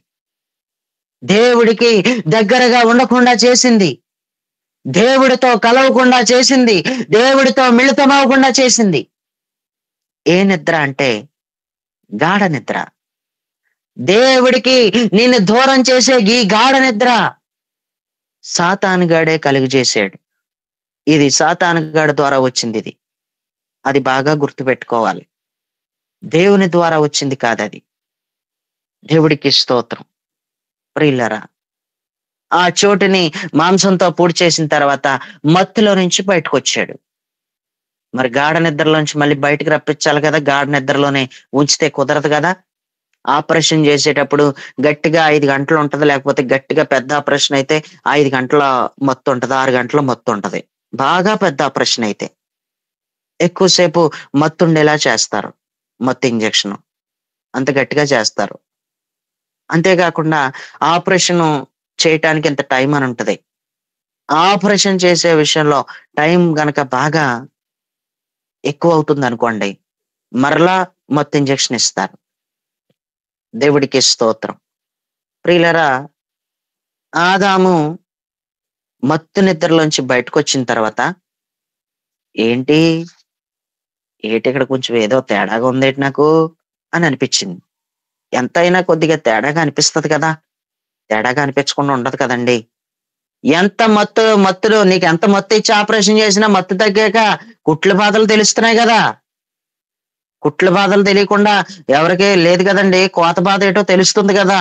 దేవుడికి దగ్గరగా ఉండకుండా చేసింది. దేవుడితో కలవకుండా చేసింది. దేవుడితో మిళితమవకుండా చేసింది. ఏ నిద్ర అంటే గాఢ నిద్ర. దేవుడికి నిన్ను దూరం చేసే ఈ గాఢ నిద్ర సాతానుగాడే కలుగజేశాడు. ఇది సాతానుగాడి ద్వారా వచ్చింది. అది బాగా గుర్తుపెట్టుకోవాలి. దేవుని ద్వారా వచ్చింది కాదది. దేవుడికి స్తోత్రం. ప్రియులారా, ఆ చోటుని మాంసంతో పూడి చేసిన తర్వాత మత్తులో నుంచి బయటకు వచ్చాడు. మరి గాఢ నిద్రలోంచి మళ్ళీ బయటకు రప్పించాలి కదా. గాఢ నిద్రలోనే ఉంచితే కుదరదు కదా. ఆపరేషన్ చేసేటప్పుడు గట్టిగా 5 గంటలు ఉంటది, లేకపోతే గట్టిగా పెద్ద ఆపరేషన్ అయితే 5 గంటల మత్తు ఉంటది, 6 గంటల మత్తు ఉంటది. బాగా పెద్ద ఆపరేషన్ అయితే ఎక్కువసేపు మత్తు ఉండేలా చేస్తారు. మత్తు ఇంజెక్షన్ అంత గట్టిగా చేస్తారు. అంతేకాకుండా ఆపరేషన్ చేయటానికి ఎంత టైం అని ఉంటది. ఆపరేషన్ చేసే విషయంలో టైం గనక బాగా ఎక్కువ అవుతుంది అనుకోండి, మరలా మత్తు ఇంజెక్షన్ ఇస్తారు. దేవుడికి స్తోత్రం. ప్రియులరా, ఆదాము మత్తు నిద్రలోంచి బయటకు వచ్చిన తర్వాత ఏంటి ఇక్కడ కొంచెం ఏదో తేడాగా ఉందేంటి నాకు అని అనిపించింది. ఎంతైనా కొద్దిగా తేడాగా అనిపిస్తుంది కదా. తేడాగా అనిపించకుండా ఉండదు కదండి. ఎంత మత్తులో నీకు ఎంత మత్తు ఇచ్చి ఆపరేషన్ చేసినా మత్తు తగ్గాక కుట్ల బాధలు తెలుస్తున్నాయి కదా. కుట్ల బాధలు తెలియకుండా ఎవరికీ లేదు కదండి. కోత బాధ ఏటో తెలుస్తుంది కదా.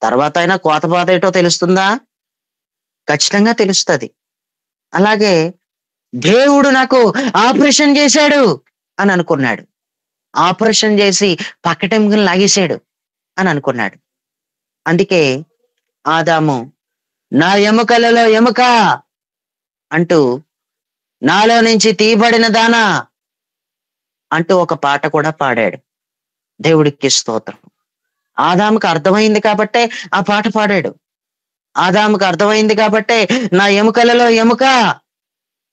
తర్వాత అయినా కోత బాధ ఏటో తెలుస్తుందా? ఖచ్చితంగా తెలుస్తుంది. అలాగే దేవుడు నాకు ఆపరేషన్ చేశాడు అని అనుకున్నాడు. ఆపరేషన్ చేసి పక్కటెముకలు లాగేశాడు అని అనుకున్నాడు. అందుకే ఆదాము నా ఎముకలలో ఎముక అంటూ నాలో నుంచి తీయబడిన దానా అంటూ ఒక పాట కూడా పాడాడు. దేవుడికి స్తోత్రం. ఆదాముకు అర్థమైంది కాబట్టే ఆ పాట పాడాడు. ఆదాముకు అర్థమైంది కాబట్టే నా ఎముకలలో ఎముక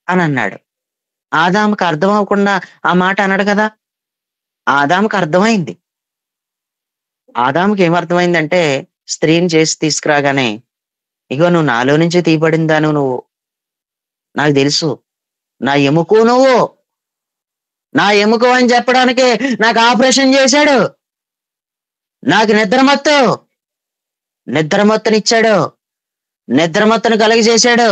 అని అన్నాడు. ఆదాముకు అర్థం అవ్వకుండా ఆ మాట అన్నాడు కదా. ఆదాముకు అర్థమైంది. ఆదాముకి ఏమర్థమైందంటే స్త్రీని చేసి తీసుకురాగానే ఇగో నువ్వు నాలో నుంచి తీయబడిన దాను, నువ్వు నాకు తెలుసు, నా ఎముకు నువ్వు, నా ఎముక అని చెప్పడానికి నాకు ఆపరేషన్ చేశాడు, నాకు నిద్రమత్తునిచ్చాడు, నిద్రమత్తును కలిగజేశాడు.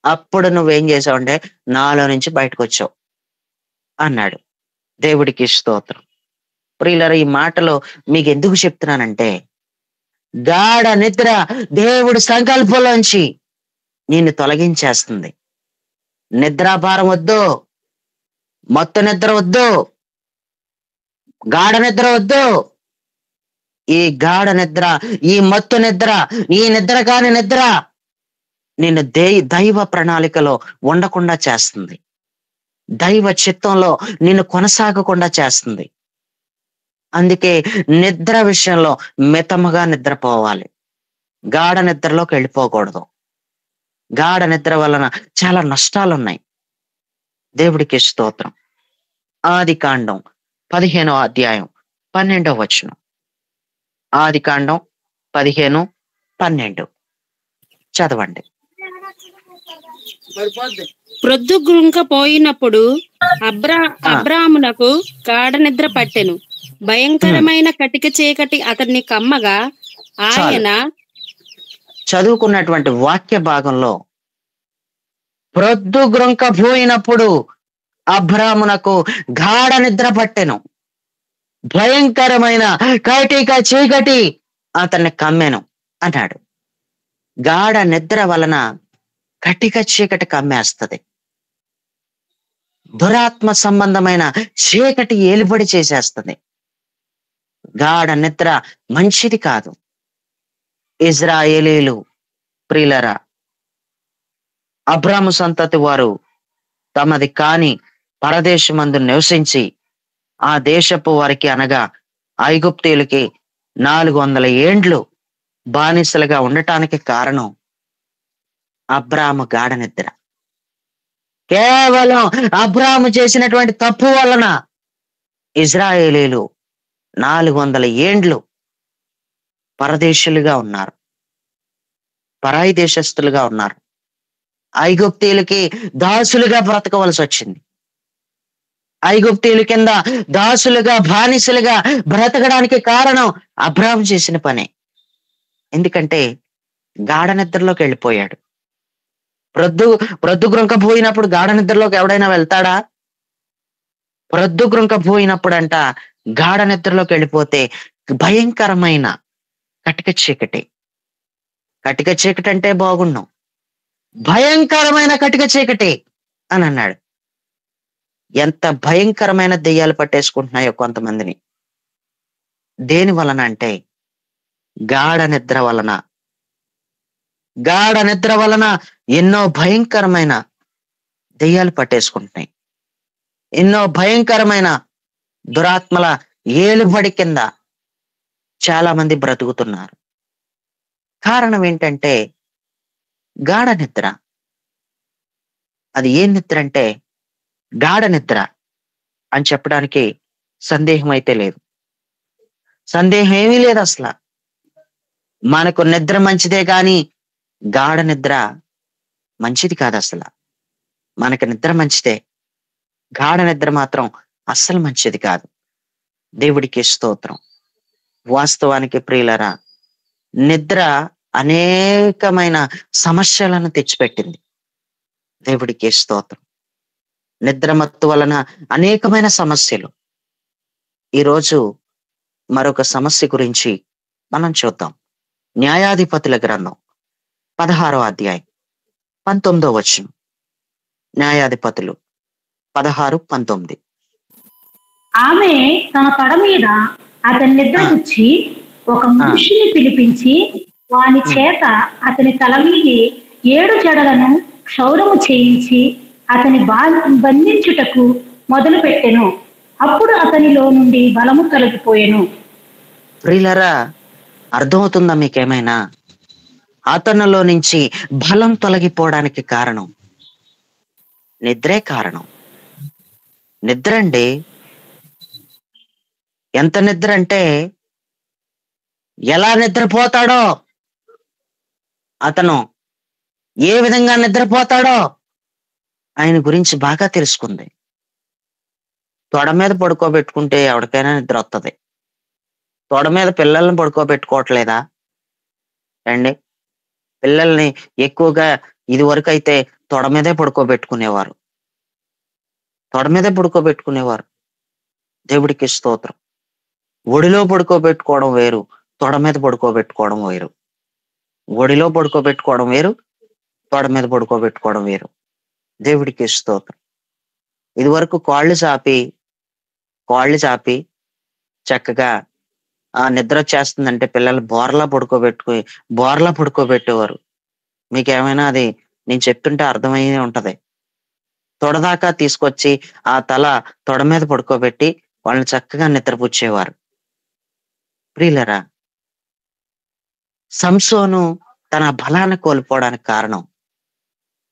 అప్పుడు నువ్వేం చేసావంటే నాలో నుంచి బయటకు వచ్చావు అన్నాడు. దేవుడికి స్తోత్రం. ప్రియులారా, ఈ మాటలో మీకు ఎందుకు చెప్తున్నానంటే గాఢ నిద్ర దేవుడి సంకల్పంలోంచి నిన్ను తొలగించేస్తుంది. నిద్రాభారం వద్దు, మత్తు నిద్ర వద్దు, గాఢ నిద్ర వద్దు. ఈ గాఢ నిద్ర, ఈ మత్తు నిద్ర, ఈ నిద్ర కాని నిద్ర నిన్ను దైవ ప్రణాళికలో ఉండకుండా చేస్తుంది. దైవ చిత్తంలో నిన్ను కొనసాగకుండా చేస్తుంది. అందుకే నిద్ర విషయంలో మితముగా నిద్రపోవాలి. గాఢ నిద్రలోకి వెళ్ళిపోకూడదు. గాఢ నిద్ర వలన చాలా నష్టాలున్నాయి. దేవుడికి స్తోత్రం. ఆదికాండం 15వ అధ్యాయం 12వ వచనం. ఆదికాండం 15:12 చదవండి. ప్రొద్దుగుంక పోయినప్పుడు అబ్రామునకు గాఢ నిద్ర పట్టెను. భయంకరమైన కటిక చీకటి అతన్ని కమ్మగా ఆయన చదువుకున్నటువంటి వాక్య భాగంలో ప్రొద్దుగ్రొంక పోయినప్పుడు అబ్రామునకు గాఢ నిద్ర పట్టెను, భయంకరమైన కటిక చీకటి అతన్ని కమ్మెను అన్నాడు. గాఢ నిద్ర వలన కటిక చీకటి కమ్మేస్తుంది. దురాత్మ సంబంధమైన చీకటి ఏలుబడి చేసేస్తుంది. గాఢ నిద్ర మంచిది కాదు. ఇజ్రాయేలీలు ప్రియులరా, అబ్రాము సంతతి వారు తమది కాని పరదేశమందు నివసించి ఆ దేశపు వారికి అనగా ఐగుప్తీయులకి 400 ఏండ్లు బానిసలుగా ఉండటానికి కారణం అబ్రాము గాఢ నిద్ర. కేవలం అబ్రాము చేసినటువంటి తప్పు వలన ఇజ్రాయేలీలు 400 ఏండ్లు పరదేశులుగా ఉన్నారు, పరాయి దేశస్తులుగా ఉన్నారు. ఐగుప్తీయులకి దాసులుగా బ్రతకవలసి వచ్చింది. ఐగుప్తీయుల కింద దాసులుగా బానిసలుగా బ్రతకడానికి కారణం అబ్రాము చేసిన పనే. ఎందుకంటే గాఢ నిద్రలోకి వెళ్ళిపోయాడు. ప్రొద్దుగ్రొంక పోయినప్పుడు గాఢ నిద్రలోకి ఎవడైనా వెళ్తాడా? ప్రొద్దుగ్రొంక పోయినప్పుడు అంట గాఢ నిద్రలోకి వెళ్ళిపోతే భయంకరమైన కటిక చీకటి. కటిక చీకటి అంటే బాగున్నాం, భయంకరమైన కటిక చీకటి అని అన్నాడు. ఎంత భయంకరమైన దెయ్యాలు పట్టేసుకుంటున్నాయో కొంతమందిని. దేని వలన అంటే గాఢ నిద్ర వలన. గాఢ నిద్ర వలన ఎన్నో భయంకరమైన దెయ్యాలు పట్టేసుకుంటున్నాయి. ఎన్నో భయంకరమైన దురాత్మల ఏలుబడి కింద చాలా మంది బ్రతుకుతున్నారు. కారణం ఏంటంటే గాఢ నిద్ర. అది ఏం నిద్ర అంటే గాఢ నిద్ర అని చెప్పడానికి సందేహం అయితే లేదు. సందేహం ఏమీ లేదు అసలు. మనకు నిద్ర మంచిదే కానీ గాఢ నిద్ర మంచిది కాదు అసలు. మనకు నిద్ర మంచిదే, గాఢ నిద్ర మాత్రం అస్సలు మంచిది కాదు. దేవుడికి స్తోత్రం. వాస్తవానికి ప్రియులరా, నిద్ర అనేకమైన సమస్యలను తెచ్చిపెట్టింది. దేవుడికి స్తోత్రం. నిద్ర మత్తు వలన అనేకమైన సమస్యలు. ఈరోజు మరొక సమస్య గురించి మనం చూద్దాం. న్యాయాధిపతుల గ్రంథం 16వ అధ్యాయం 19వ వచనం. న్యాయాధిపతులు 16:19. ఆమె తన తొడ మీద అతని నిద్రపుచ్చి ఒక మనిషిని పిలిపించి వాని చేత అతని తల మీది 7 జడలను క్షౌరము చేయించి అతని బంధించుటకు మొదలు పెట్టెను. అప్పుడు అతనిలో నుండి బలము తొలగిపోయెను. ప్రియులారా, అర్థమవుతుందా మీకేమైనా? అతనిలో నుంచి బలం తొలగిపోవడానికి కారణం నిద్రే కారణం. నిద్ర అండి. ఎంత నిద్ర అంటే ఎలా నిద్రపోతాడో, అతను ఏ విధంగా నిద్రపోతాడో ఆయన గురించి బాగా తెలుసుకుంది. తొడ మీద పడుకోబెట్టుకుంటే ఎవరికైనా నిద్ర వస్తుంది. తొడ మీద పిల్లల్ని పడుకోబెట్టుకోవట్లేదా అండి? పిల్లల్ని ఎక్కువగా ఇది వరకు అయితే తొడ మీదే పడుకోబెట్టుకునేవారు. తొడ మీదే పడుకోబెట్టుకునేవారు. దేవుడికి స్తోత్రం. ఒడిలో పడుకోబెట్టుకోవడం వేరు, తొడ మీద పడుకోబెట్టుకోవడం వేరు. ఒడిలో పడుకోబెట్టుకోవడం వేరు, తొడ మీద పడుకోబెట్టుకోవడం వేరు. దేవుడికి స్తోత్రం. ఇది వరకు కాళ్ళు చాపి చక్కగా నిద్ర వచ్చేస్తుందంటే పిల్లలు బోర్లా పడుకోబెట్టేవారు. మీకేమైనా అది నేను చెప్తుంటే అర్థమయ్యే ఉంటది. తొడదాకా తీసుకొచ్చి ఆ తల తొడ మీద పడుకోబెట్టి వాళ్ళని చక్కగా నిద్రపుచ్చేవారు. ప్రియులరా, సంసోను తన బలాన్ని కోల్పోవడానికి కారణం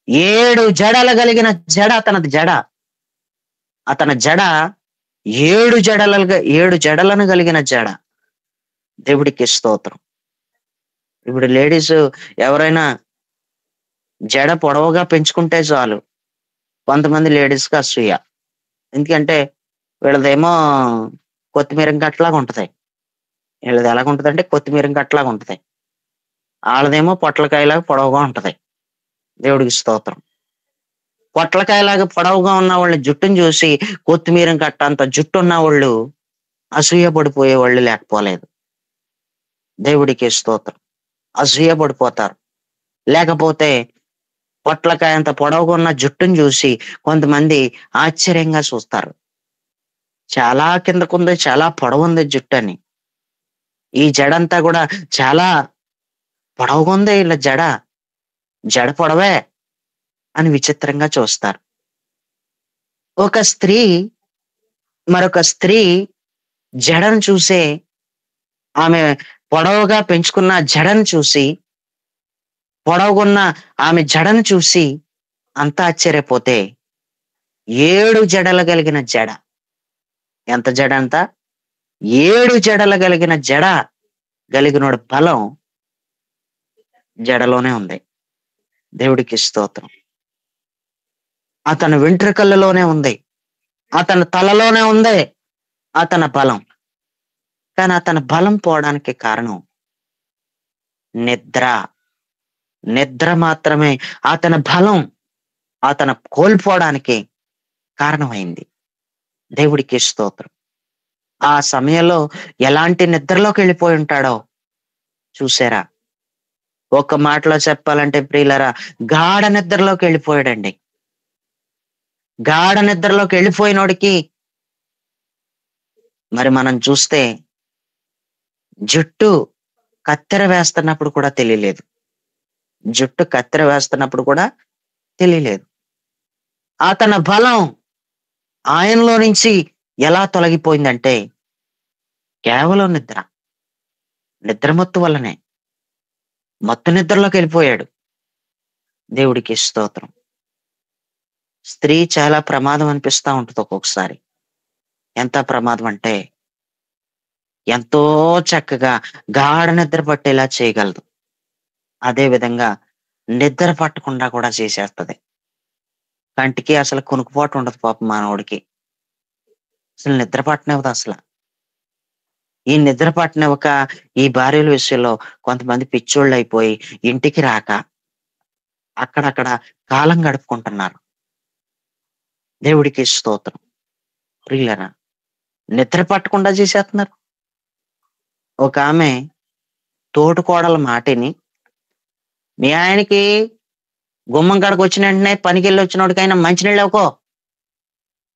7 జడలు కలిగిన జడ అతని జడ. అతని జడ 7 జడలను కలిగిన జడ. దేవుడికి స్తోత్రం. ఇప్పుడు లేడీస్ ఎవరైనా జడ పొడవుగా పెంచుకుంటే చాలు, కొంతమంది లేడీస్కి అసూయ. ఎందుకంటే వీళ్ళదేమో కొత్తిమీర గట్లాగా ఉంటది. వీళ్ళది ఎలాగుంటది అంటే కొత్తిమీర గట్లాగా ఉంటది. వాళ్ళదేమో పొట్లకాయలాగా పొడవుగా ఉంటది. దేవుడికి స్తోత్రం. పొట్లకాయలాగా పొడవుగా ఉన్న వాళ్ళ జుట్టును చూసి కొత్తిమీర కట్ట అంత జుట్టు ఉన్న వాళ్ళు అసూయ పడిపోయే వాళ్ళు లేకపోలేదు. దేవుడికి స్తోత్రం. అసూయ పడిపోతారు. లేకపోతే పొట్లకాయ అంత పొడవుగా ఉన్న జుట్టును చూసి కొంతమంది ఆశ్చర్యంగా చూస్తారు. చాలా కిందకుంది, చాలా పొడవుంది జుట్టు అని. ఈ జడంతా కూడా చాలా పొడవుగా ఉంది, ఇలా జడ పొడవే అని విచిత్రంగా చూస్తారు. మరొక స్త్రీ జడను చూసే, ఆమె పొడవుగా పెంచుకున్న జడను చూసి, పొడవుగున్న ఆమె జడను చూసి అంతా ఆశ్చర్యపోతే 7 జడలు కలిగిన జడ. ఎంత జడ అంత? 7 జడలు కలిగిన జడ కలిగినోడు బలం జడలోనే ఉంది. దేవుడికి స్తోత్రం. అతని వెంట్రుకలలోనే ఉంది, అతని తలలోనే ఉంది అతని బలం. కానీ అతని బలం పోవడానికి కారణం నిద్ర మాత్రమే అతని బలం అతను కోల్పోవడానికి కారణమైంది. దేవుడికి స్తోత్రం. ఆ సమయంలో ఎలాంటి నిద్రలోకి వెళ్ళిపోయి ఉంటాడో చూసారా? ఒక మాటలో చెప్పాలంటే ప్రియులరా, గాఢ నిద్రలోకి వెళ్ళిపోయాడండి. గాఢ నిద్రలోకి వెళ్ళిపోయినోడికి మరి మనం చూస్తే జుట్టు కత్తెర వేస్తున్నప్పుడు కూడా తెలియలేదు. అతని బలం ఆయనలో నుంచి ఎలా తొలగిపోయిందంటే కేవలం నిద్రమత్తు వల్లనే. మత్తు నిద్రలోకి వెళ్ళిపోయాడు. దేవుడికి స్తోత్రం. స్త్రీ చాలా ప్రమాదం అనిపిస్తా ఉంటుంది ఒక్కొక్కసారి. ఎంత ప్రమాదం అంటే ఎంతో చక్కగా గాఢ నిద్ర పట్టేలా చేయగలదు. అదే విధంగా నిద్ర పట్టకుండా కూడా చేసేస్తది. కంటికి అసలు కొనుక్కుపోటు ఉండదు పాపం మానవుడికి. అసలు నిద్ర పట్టనివ్వదు అసలు. ఈ నిద్ర పట్టనివ్వక ఈ భార్యల విషయంలో కొంతమంది పిచ్చోళ్ళు అయిపోయి ఇంటికి రాక అక్కడక్కడ కాలం గడుపుకుంటున్నారు. దేవుడికి స్తోత్రం. ప్రియులరా, నిద్ర పట్టకుండా చేసేస్తున్నారు. ఒక ఆమె తోటికోడల మాటిని మీ ఆయనకి గుమ్మం కాడకు వచ్చిన వెంటనే పనికి వెళ్ళి వచ్చినోడికైనా మంచినీళ్ళు అవ్వకో,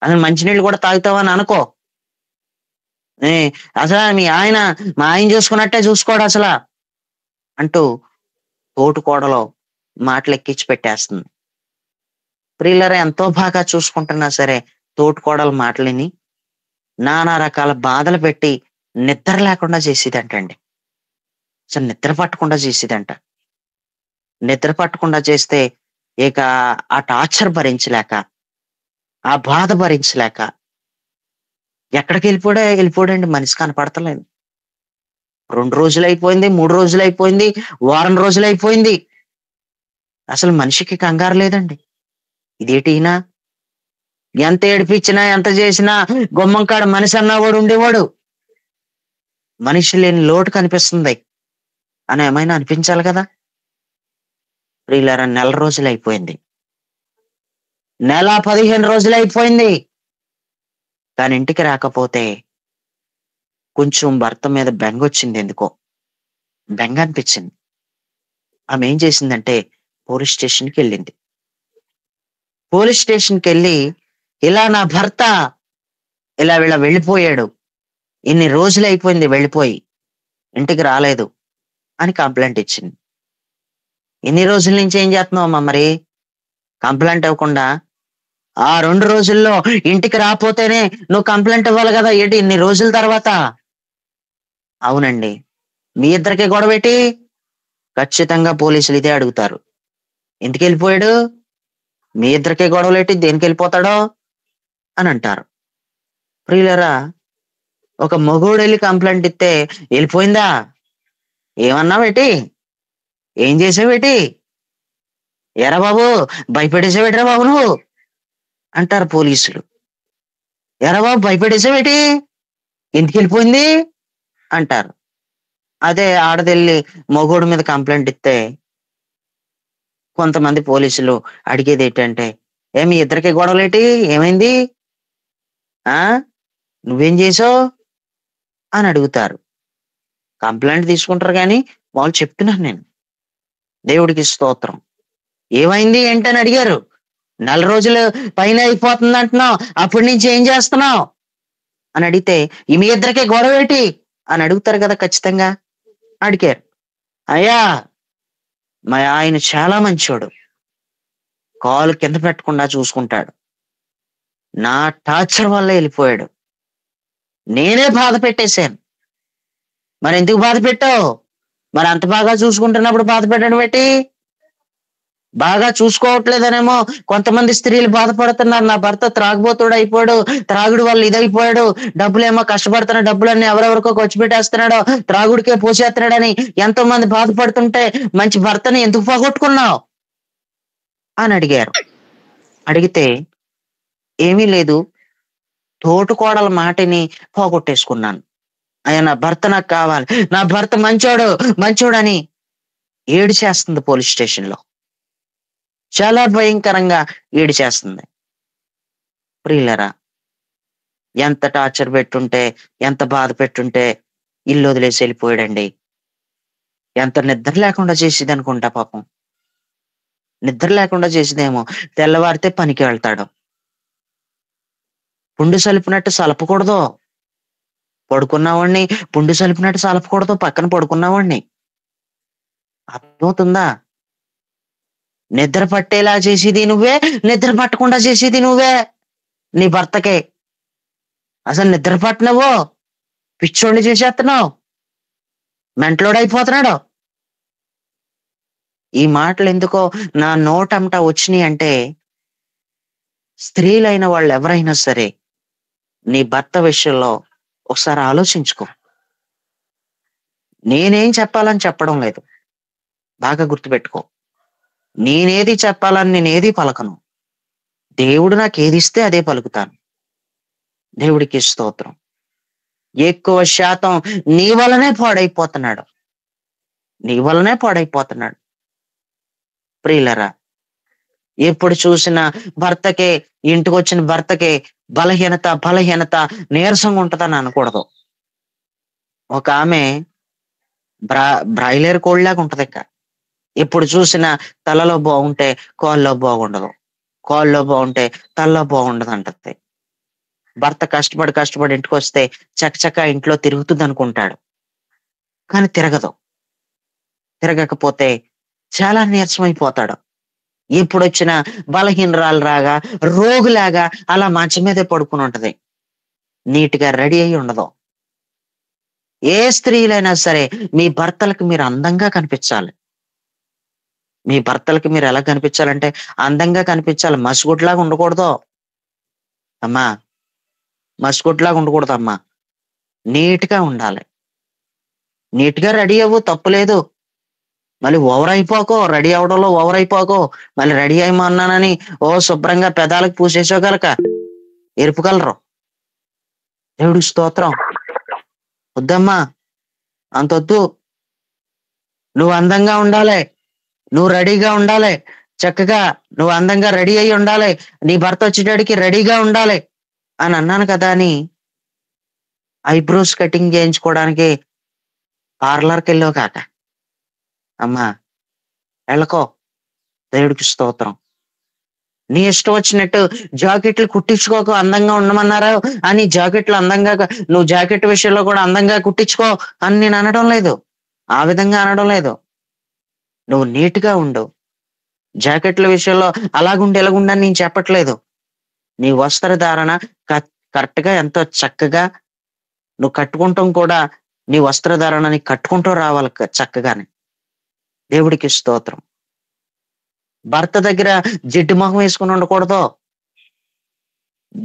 అసలు మంచినీళ్ళు కూడా తాగుతావని అనుకో, ఏ, అసలు మీ ఆయన మా ఆయన చూసుకున్నట్టే చూసుకోడు అసలు అంటూ తోటికోడలో మాటలు ఎక్కించి పెట్టేస్తుంది. ప్రియులరా, ఎంతో బాగా చూసుకుంటున్నా సరే తోటికోడల మాటలని నానా రకాల బాధలు పెట్టి నిద్ర లేకుండా చేసేదంటండి. అసలు నిద్ర పట్టకుండా చేసేదంట. నిద్ర పట్టకుండా చేస్తే ఇక ఆ టార్చర్ భరించలేక, ఆ బాధ భరించలేక ఎక్కడికి వెళ్ళిపోయాడండి. మనిషి కనపడతలేదు. 2 రోజులు అయిపోయింది, 3 రోజులు అయిపోయింది, వారం రోజులు అయిపోయింది. అసలు మనిషికి కంగారు లేదండి. ఇదేంటి ఈయన? ఎంత ఏడిపించినా ఎంత చేసినా గుమ్మం కాడ మనిషి అన్నవాడు ఉండేవాడు. మనిషి లేని లోటు కనిపిస్తుంది అని ఏమైనా అనిపించాలి కదా. ప్రియులారా, నెల రోజులు అయిపోయింది, నెల 15 రోజులు అయిపోయింది. కానీ ఇంటికి రాకపోతే కొంచెం భర్త మీద బెంగ వచ్చింది. ఎందుకో బెంగ అనిపించింది. ఆమె ఏం చేసిందంటే పోలీస్ స్టేషన్కి వెళ్ళింది. పోలీస్ స్టేషన్కి వెళ్ళి ఇలా నా భర్త ఇలా వెళ్ళిపోయాడు, ఇన్ని రోజులు అయిపోయింది వెళ్ళిపోయి, ఇంటికి రాలేదు అని కంప్లైంట్ ఇచ్చింది. ఇన్ని రోజుల నుంచి ఏం చేస్తున్నావమ్మా మరి? కంప్లైంట్ ఇవ్వకుండా ఆ 2 రోజుల్లో ఇంటికి రాపోతేనే నువ్వు కంప్లైంట్ ఇవ్వాలి కదా, ఏంటి ఇన్ని రోజుల తర్వాత? అవునండి. మీ ఇద్దరికి గొడవ ఏంటి? ఖచ్చితంగా పోలీసులు ఇదే అడుగుతారు. ఎందుకు వెళ్ళిపోయాడు? మీ ఇద్దరికే గొడవలు ఏంటి, దేనికి వెళ్ళిపోతాడో అని అంటారు. ప్రియులరా, ఒక మగోడు వెళ్ళి కంప్లైంట్ ఇస్తే వెళ్ళిపోయిందా? ఏమన్నావేటి? ఏం చేసావేటి? ఎరా బాబు భయపెట్టేసావేటిరా బాబు నువ్వు అంటారు పోలీసులు. ఎరా బాబు భయపెట్టేసావేటి, ఎందుకు వెళ్ళిపోయింది అంటారు. అదే ఆడదెళ్ళి మగోడు మీద కంప్లైంట్ ఇస్తే కొంతమంది పోలీసులు అడిగేది ఏంటంటే, మీ ఇద్దరికి గొడవలేటి, ఏమైంది, ఆ నువ్వేం చేసావు అని అడుగుతారు. కంప్లైంట్ తీసుకుంటారు కానీ వాళ్ళు చెప్తున్నాను నేను. దేవుడికి స్తోత్రం. ఏమైంది ఏంటని అడిగారు. నెల రోజులు పైన అయిపోతుంది అంటున్నావు, అప్పటి నుంచి ఏం చేస్తున్నావు అని అడిగితే మీ ఇద్దరికే గొడవ ఏంటి అని అడుగుతారు కదా, ఖచ్చితంగా అడిగారు. అయ్యా, మా ఆయన చాలా మంచోడు, కాలు కింద పెట్టకుండా చూసుకుంటాడు, నా టార్చర్ వల్ల వెళ్ళిపోయాడు, నేనే బాధ పెట్టేశాను. మరి ఎందుకు బాధ పెట్టావు? మరి అంత బాగా చూసుకుంటున్నప్పుడు బాధ పెట్టడం పెట్టి, బాగా చూసుకోవట్లేదనేమో కొంతమంది స్త్రీలు బాధపడుతున్నారు. నా భర్త త్రాగుబోతుడు అయిపోయాడు, త్రాగుడు వల్ల ఇదైపోయాడు, డబ్బులేమో కష్టపడుతున్న డబ్బులన్నీ ఎవరెవరికో ఖర్చు పెట్టేస్తున్నాడో, త్రాగుడికే పోసేస్తున్నాడని ఎంతో మంది బాధపడుతుంటే మంచి భర్తని ఎందుకు పోగొట్టుకున్నావు అని అడిగారు. అడిగితే ఏమీ లేదు, తోటికోడల మాటని పోగొట్టేసుకున్నాను, అయ్యా నా భర్త నాకు కావాలి, నా భర్త మంచోడని ఏడు చేస్తుంది పోలీస్ స్టేషన్ లో. చాలా భయంకరంగా ఏడు చేస్తుంది. ప్రియులరా, ఎంత టార్చర్ పెట్టుంటే, ఎంత బాధ పెట్టుంటే ఇల్లు వదిలేసి వెళ్ళిపోయాడండి. ఎంత నిద్ర లేకుండా చేసేది అనుకుంటా పాపం. నిద్ర లేకుండా చేసేదేమో, తెల్లవారితే పనికి వెళ్తాడు. పుండు సలిపినట్టు సలపకూడదు, పడుకున్నవాడిని పుండు సలిపినట్టు సలపకూడదు, పక్కన పడుకున్నవాడిని. అర్థమవుతుందా? నిద్ర పట్టేలా చేసేది నువ్వే, నిద్ర పట్టకుండా చేసేది నువ్వే. నీ భర్తకే అసలు నిద్ర పట్టనవో, పిచ్చోడిని చేసేస్తున్నావు, మెంటలోడైపోతున్నాడు. ఈ మాటలు ఎందుకో నా నోటంట వచ్చినాయి అంటే, స్త్రీలైన వాళ్ళు ఎవరైనా సరే నీ భర్త విషయంలో ఒకసారి ఆలోచించుకో. నేనేం చెప్పాలని చెప్పడం లేదు, బాగా గుర్తుపెట్టుకో. నేనేది చెప్పాలని నేనేది పలకను. దేవుడు నాకు ఏది ఇస్తే అదే పలుకుతాను. దేవుడికి స్తోత్రం. ఎక్కువ శాతం నీ వలనే పాడైపోతున్నాడు. నీ వలనే పాడైపోతున్నాడు. ప్రియులరా, ఎప్పుడు చూసినా భర్తకే, ఇంటికి వచ్చిన భర్తకే బలహీనత నీరసంగా ఉంటదని అనకూడదు. ఒక ఆమె బ్రాయిలర్ కోళ్ళలాగా ఉంటది. ఎప్పుడు చూసినా తలలో బాగుంటే కాల్లో బాగుండదు, కాల్లో బాగుంటే తలలో బాగుండదు అంటది. భర్త కష్టపడి ఇంటికి వస్తే చకచకా ఇంట్లో తిరుగుతుంది అనుకుంటాడు, కానీ తిరగకపోతే చాలా నీరసమైపోతాడు. ఎప్పుడు వచ్చినా బలహీనరాలు రాగా, రోగులాగా అలా మంచం మీదే పడుకుని ఉంటది. నీట్గా రెడీ అయి ఉండదు. ఏ స్త్రీలైనా సరే మీ భర్తలకు మీరు అందంగా కనిపించాలి. మీ భర్తలకి మీరు ఎలా కనిపించాలంటే అందంగా కనిపించాలి. మసిగుడ్లాగా ఉండకూడదు అమ్మా, మసిగుడ్లాగా ఉండకూడదు అమ్మా. నీట్గా ఉండాలి. నీట్గా రెడీ అవ్వు, తప్పులేదు. మళ్ళీ ఓవర్ అయిపోకో, రెడీ అవడంలో ఓవర్ అయిపోకో. మళ్ళీ రెడీ అయ్యమన్నానని శుభ్రంగా పెదాలకు పూసేసోగలక ఎరుపు కలరు. దేవుడి స్తోత్రం. వద్దమ్మా, అంతొద్దు. నువ్వు అందంగా ఉండాలి, నువ్వు రెడీగా ఉండాలి. చక్కగా నువ్వు అందంగా రెడీ అయ్యి ఉండాలి, నీ భర్త వచ్చేటాడికి రెడీగా ఉండాలి అని అన్నాను కదా అని ఐబ్రోస్ కటింగ్ చేయించుకోవడానికి పార్లర్కి వెళ్ళావు కాక అమ్మా, వెళ్ళకో. దేవుడికి స్తోత్రం. నీ ఇష్టం వచ్చినట్టు జాకెట్లు కుట్టించుకోకు, అందంగా ఉండమన్నారా అని జాకెట్లు అందంగా, నువ్వు జాకెట్ విషయంలో కూడా అందంగా కుట్టించుకో అని నేను అనడం లేదు, ఆ విధంగా అనడం లేదు. నువ్వు నీట్గా ఉండు. జాకెట్ల విషయంలో అలాగుండి ఎలాగుండా నేను చెప్పట్లేదు. నీ వస్త్రధారణ కరెక్ట్ గా ఎంతో చక్కగా నువ్వు కట్టుకుంటాం కూడా, నీ వస్త్రధారణని కట్టుకుంటూ రావాలి చక్కగానే. దేవుడికి స్తోత్రం. భర్త దగ్గర జిడ్డు మొహం వేసుకుని ఉండకూడదు.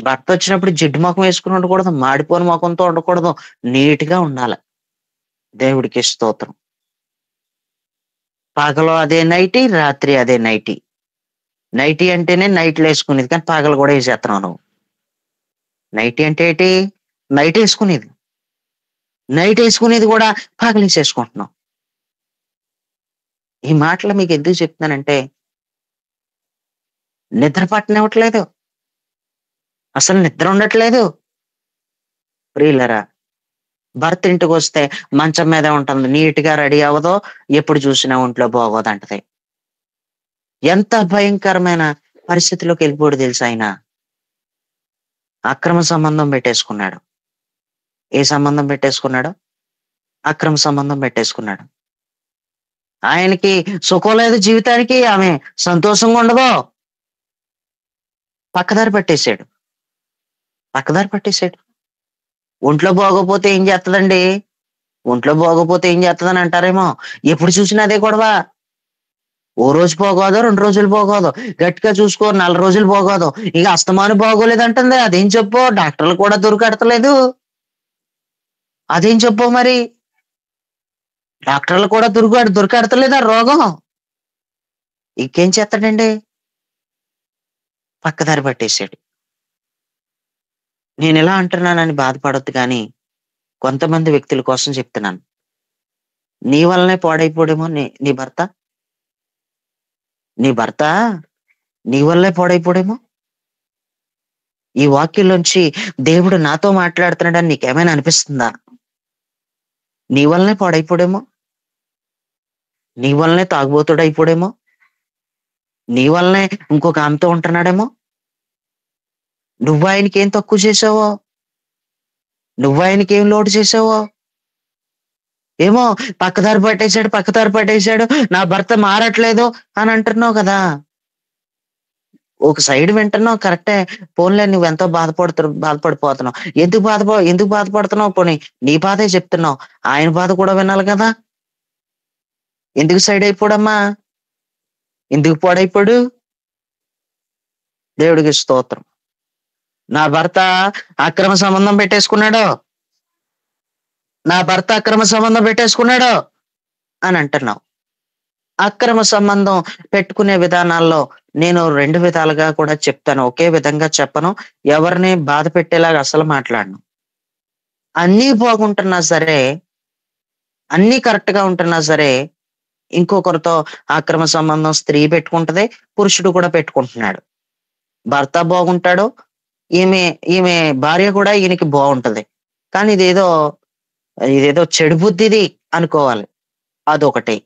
భర్త వచ్చినప్పుడు జిడ్డు మొహం వేసుకుని ఉండకూడదు, మాడిపోని ముఖంతో ఉండకూడదు. నీట్గా ఉండాలి. దేవుడికి స్తోత్రం. పగలు అదే నైటీ, రాత్రి అదే నైటీ. నైటీ అంటేనే నైట్లు వేసుకునేది, కానీ పగలు కూడా వేసేస్తున్నావు నువ్వు. నైటీ అంటే ఏంటి? నైట్ వేసుకునేది. నైట్ వేసుకునేది కూడా పగలు వేసేసుకుంటున్నావు. ఈ మాటలు మీకు ఎందుకు చెప్తున్నానంటే, నిద్ర పట్టనివ్వట్లేదు, అసలు నిద్ర ఉండట్లేదు. ప్రియులరా, భర్త ఇంటికి వస్తే మంచం మీద ఉంటుంది, నీట్గా రెడీ అవ్వదో, ఎప్పుడు చూసినా ఒంట్లో బాగోదంటది. ఎంత భయంకరమైన పరిస్థితిలోకి వెళ్ళిపోడు తెలుసు. ఆయన అక్రమ సంబంధం పెట్టేసుకున్నాడు. ఏ సంబంధం పెట్టేసుకున్నాడు? అక్రమ సంబంధం పెట్టేసుకున్నాడు. ఆయనకి సుఖం లేదు జీవితానికి, ఆమె సంతోషంగా ఉండదు. పక్కదారి పట్టేశాడు. ఒంట్లో బాగోపోతే ఏం చేస్తుందండి? ఒంట్లో బాగోపోతే ఏం చేస్తుందని అంటారేమో. ఎప్పుడు చూసినా అదే గొడవ. ఓ రోజు పోగోదు, 2 రోజులు పోగోదు, గట్టిగా చూసుకో 4 రోజులు పోగోదు, ఇక అస్తమాను బాగోలేదంటుంది. అదేం చెప్పు, డాక్టర్లు కూడా దొరకడతలేదు. అదేం చెప్పు మరి, డాక్టర్లు కూడా దొరకడతలేదు ఆ రోగం. ఇంకేం చేస్తాడండి? పక్కదారి పట్టేశాడు. నేను ఎలా అంటున్నానని బాధపడొద్దు, కానీ కొంతమంది వ్యక్తుల కోసం చెప్తున్నాను. నీ వల్లనే పాడైపోడేమో నీ భర్త. నీ వల్లే పాడైపోడేమో. ఈ వాక్యంలోంచి దేవుడు నాతో మాట్లాడుతున్నాడని నీకేమైనా అనిపిస్తుందా? నీ వల్లనే పాడైపోడేమో, నీ వల్లనే తాగుబోతుడు అయిపోడేమో, నీ వల్లనే ఇంకొక ఆమెతో ఉంటున్నాడేమో. నువ్వు ఆయనకి ఏం తక్కువ చేసావో, నువ్వు ఆయనకి ఏం లోటు చేసావో ఏమో. పక్కదారి పట్టేశాడు, నా భర్త మారట్లేదు అని అంటున్నావు కదా. ఒక సైడ్ వింటున్నావు, కరెక్టే. పోన్లే, నువ్వు ఎంతో బాధపడిపోతున్నావు. ఎందుకు బాధపడుతున్నావు? పోనీ నీ బాధే చెప్తున్నావు, ఆయన బాధ కూడా వినాలి కదా. ఎందుకు సైడ్ అయిపోడమ్మా? ఎందుకు పాడైపోడు? దేవుడికి స్తోత్రం. నా భర్త అక్రమ సంబంధం పెట్టేసుకున్నాడు అని అంటున్నావు. అక్రమ సంబంధం పెట్టుకునే విధానాల్లో నేను 2 విధాలుగా కూడా చెప్తాను, ఒకే విధంగా చెప్పను. ఎవరిని బాధ పెట్టేలాగా అసలు మాట్లాడను. అన్నీ బాగుంటున్నా సరే, అన్నీ కరెక్ట్ గా ఉంటున్నా సరే, ఇంకొకరితో అక్రమ సంబంధం స్త్రీ పెట్టుకుంటది, పురుషుడు కూడా పెట్టుకుంటున్నాడు. భర్త బాగుంటాడు, ఈమె ఈమె భార్య కూడా ఈయనకి బాగుంటది. కానీ ఇదేదో చెడు బుద్ధిది అనుకోవాలి. అదొకటి.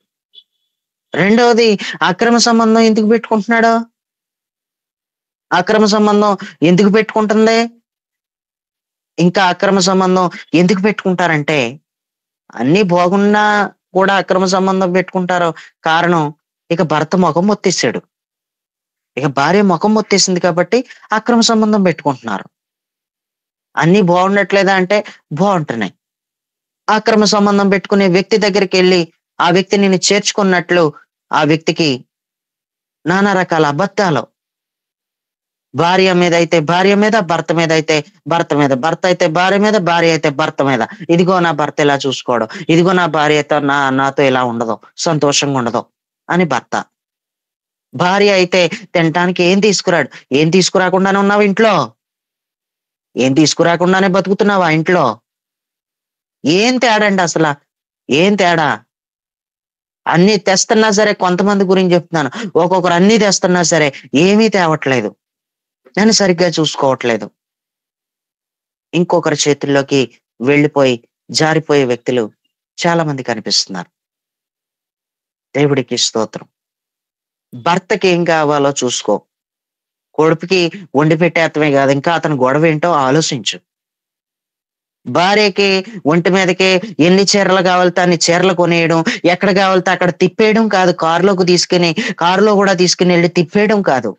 రెండవది, అక్రమ సంబంధం ఎందుకు పెట్టుకుంటున్నాడు? అక్రమ సంబంధం ఎందుకు పెట్టుకుంటుంది? ఇంకా అక్రమ సంబంధం ఎందుకు పెట్టుకుంటారంటే, అన్ని బాగున్నా కూడా అక్రమ సంబంధం పెట్టుకుంటారు. కారణం, ఇక భర్త ముఖం మొత్తేసాడు, ఇక భార్య ముఖం మొత్తేసింది కాబట్టి అక్రమ సంబంధం పెట్టుకుంటున్నారు. అన్ని బాగుండట్లేదా అంటే బాగుంటున్నాయి. అక్రమ సంబంధం పెట్టుకునే వ్యక్తి దగ్గరికి వెళ్ళి ఆ వ్యక్తి నిన్ను చేర్చుకున్నట్లు ఆ వ్యక్తికి నానా రకాల అబద్ధాలు, భార్య మీద అయితే భార్య మీద, భర్త మీద అయితే భర్త మీద, భర్త అయితే భార్య మీద, భార్య అయితే భర్త మీద. ఇదిగో నా భర్త ఇలా చూసుకోవడం, ఇదిగో నా భార్యతో నాతో ఇలా ఉండదు, సంతోషంగా ఉండదు అని భర్త. భార్య అయితే తినటానికి ఏం తీసుకురాడు, ఏం తీసుకురాకుండానే ఉన్నావు ఇంట్లో, ఏం తీసుకురాకుండానే బతుకుతున్నావా ఇంట్లో? ఏం తేడా అండి అసలు? ఏం తేడా? అన్ని తెస్తున్నా సరే, కొంతమంది గురించి చెప్తున్నాను, ఒక్కొక్కరు అన్ని తెస్తున్నా సరే ఏమీ తేవట్లేదు, నన్ను సరిగ్గా చూసుకోవట్లేదు. ఇంకొకరి చేతుల్లోకి వెళ్ళిపోయి జారిపోయే వ్యక్తులు చాలా మంది కనిపిస్తున్నారు. దేవుడికి స్తోత్రం. భర్తకి ఏం కావాలో చూసుకో. కొడుపుకి వండి పెట్టేత్తమే కాదు, ఇంకా అతని గొడవ ఏంటో ఆలోచించు. భార్యకి ఒంటి మీదకి ఎన్ని చీరలు కావాలితే అన్ని చీరలు కొనేయడం, ఎక్కడ కావాలితే అక్కడ తిప్పేయడం కాదు, కారులో కూడా తీసుకుని వెళ్ళి తిప్పేయడం కాదు.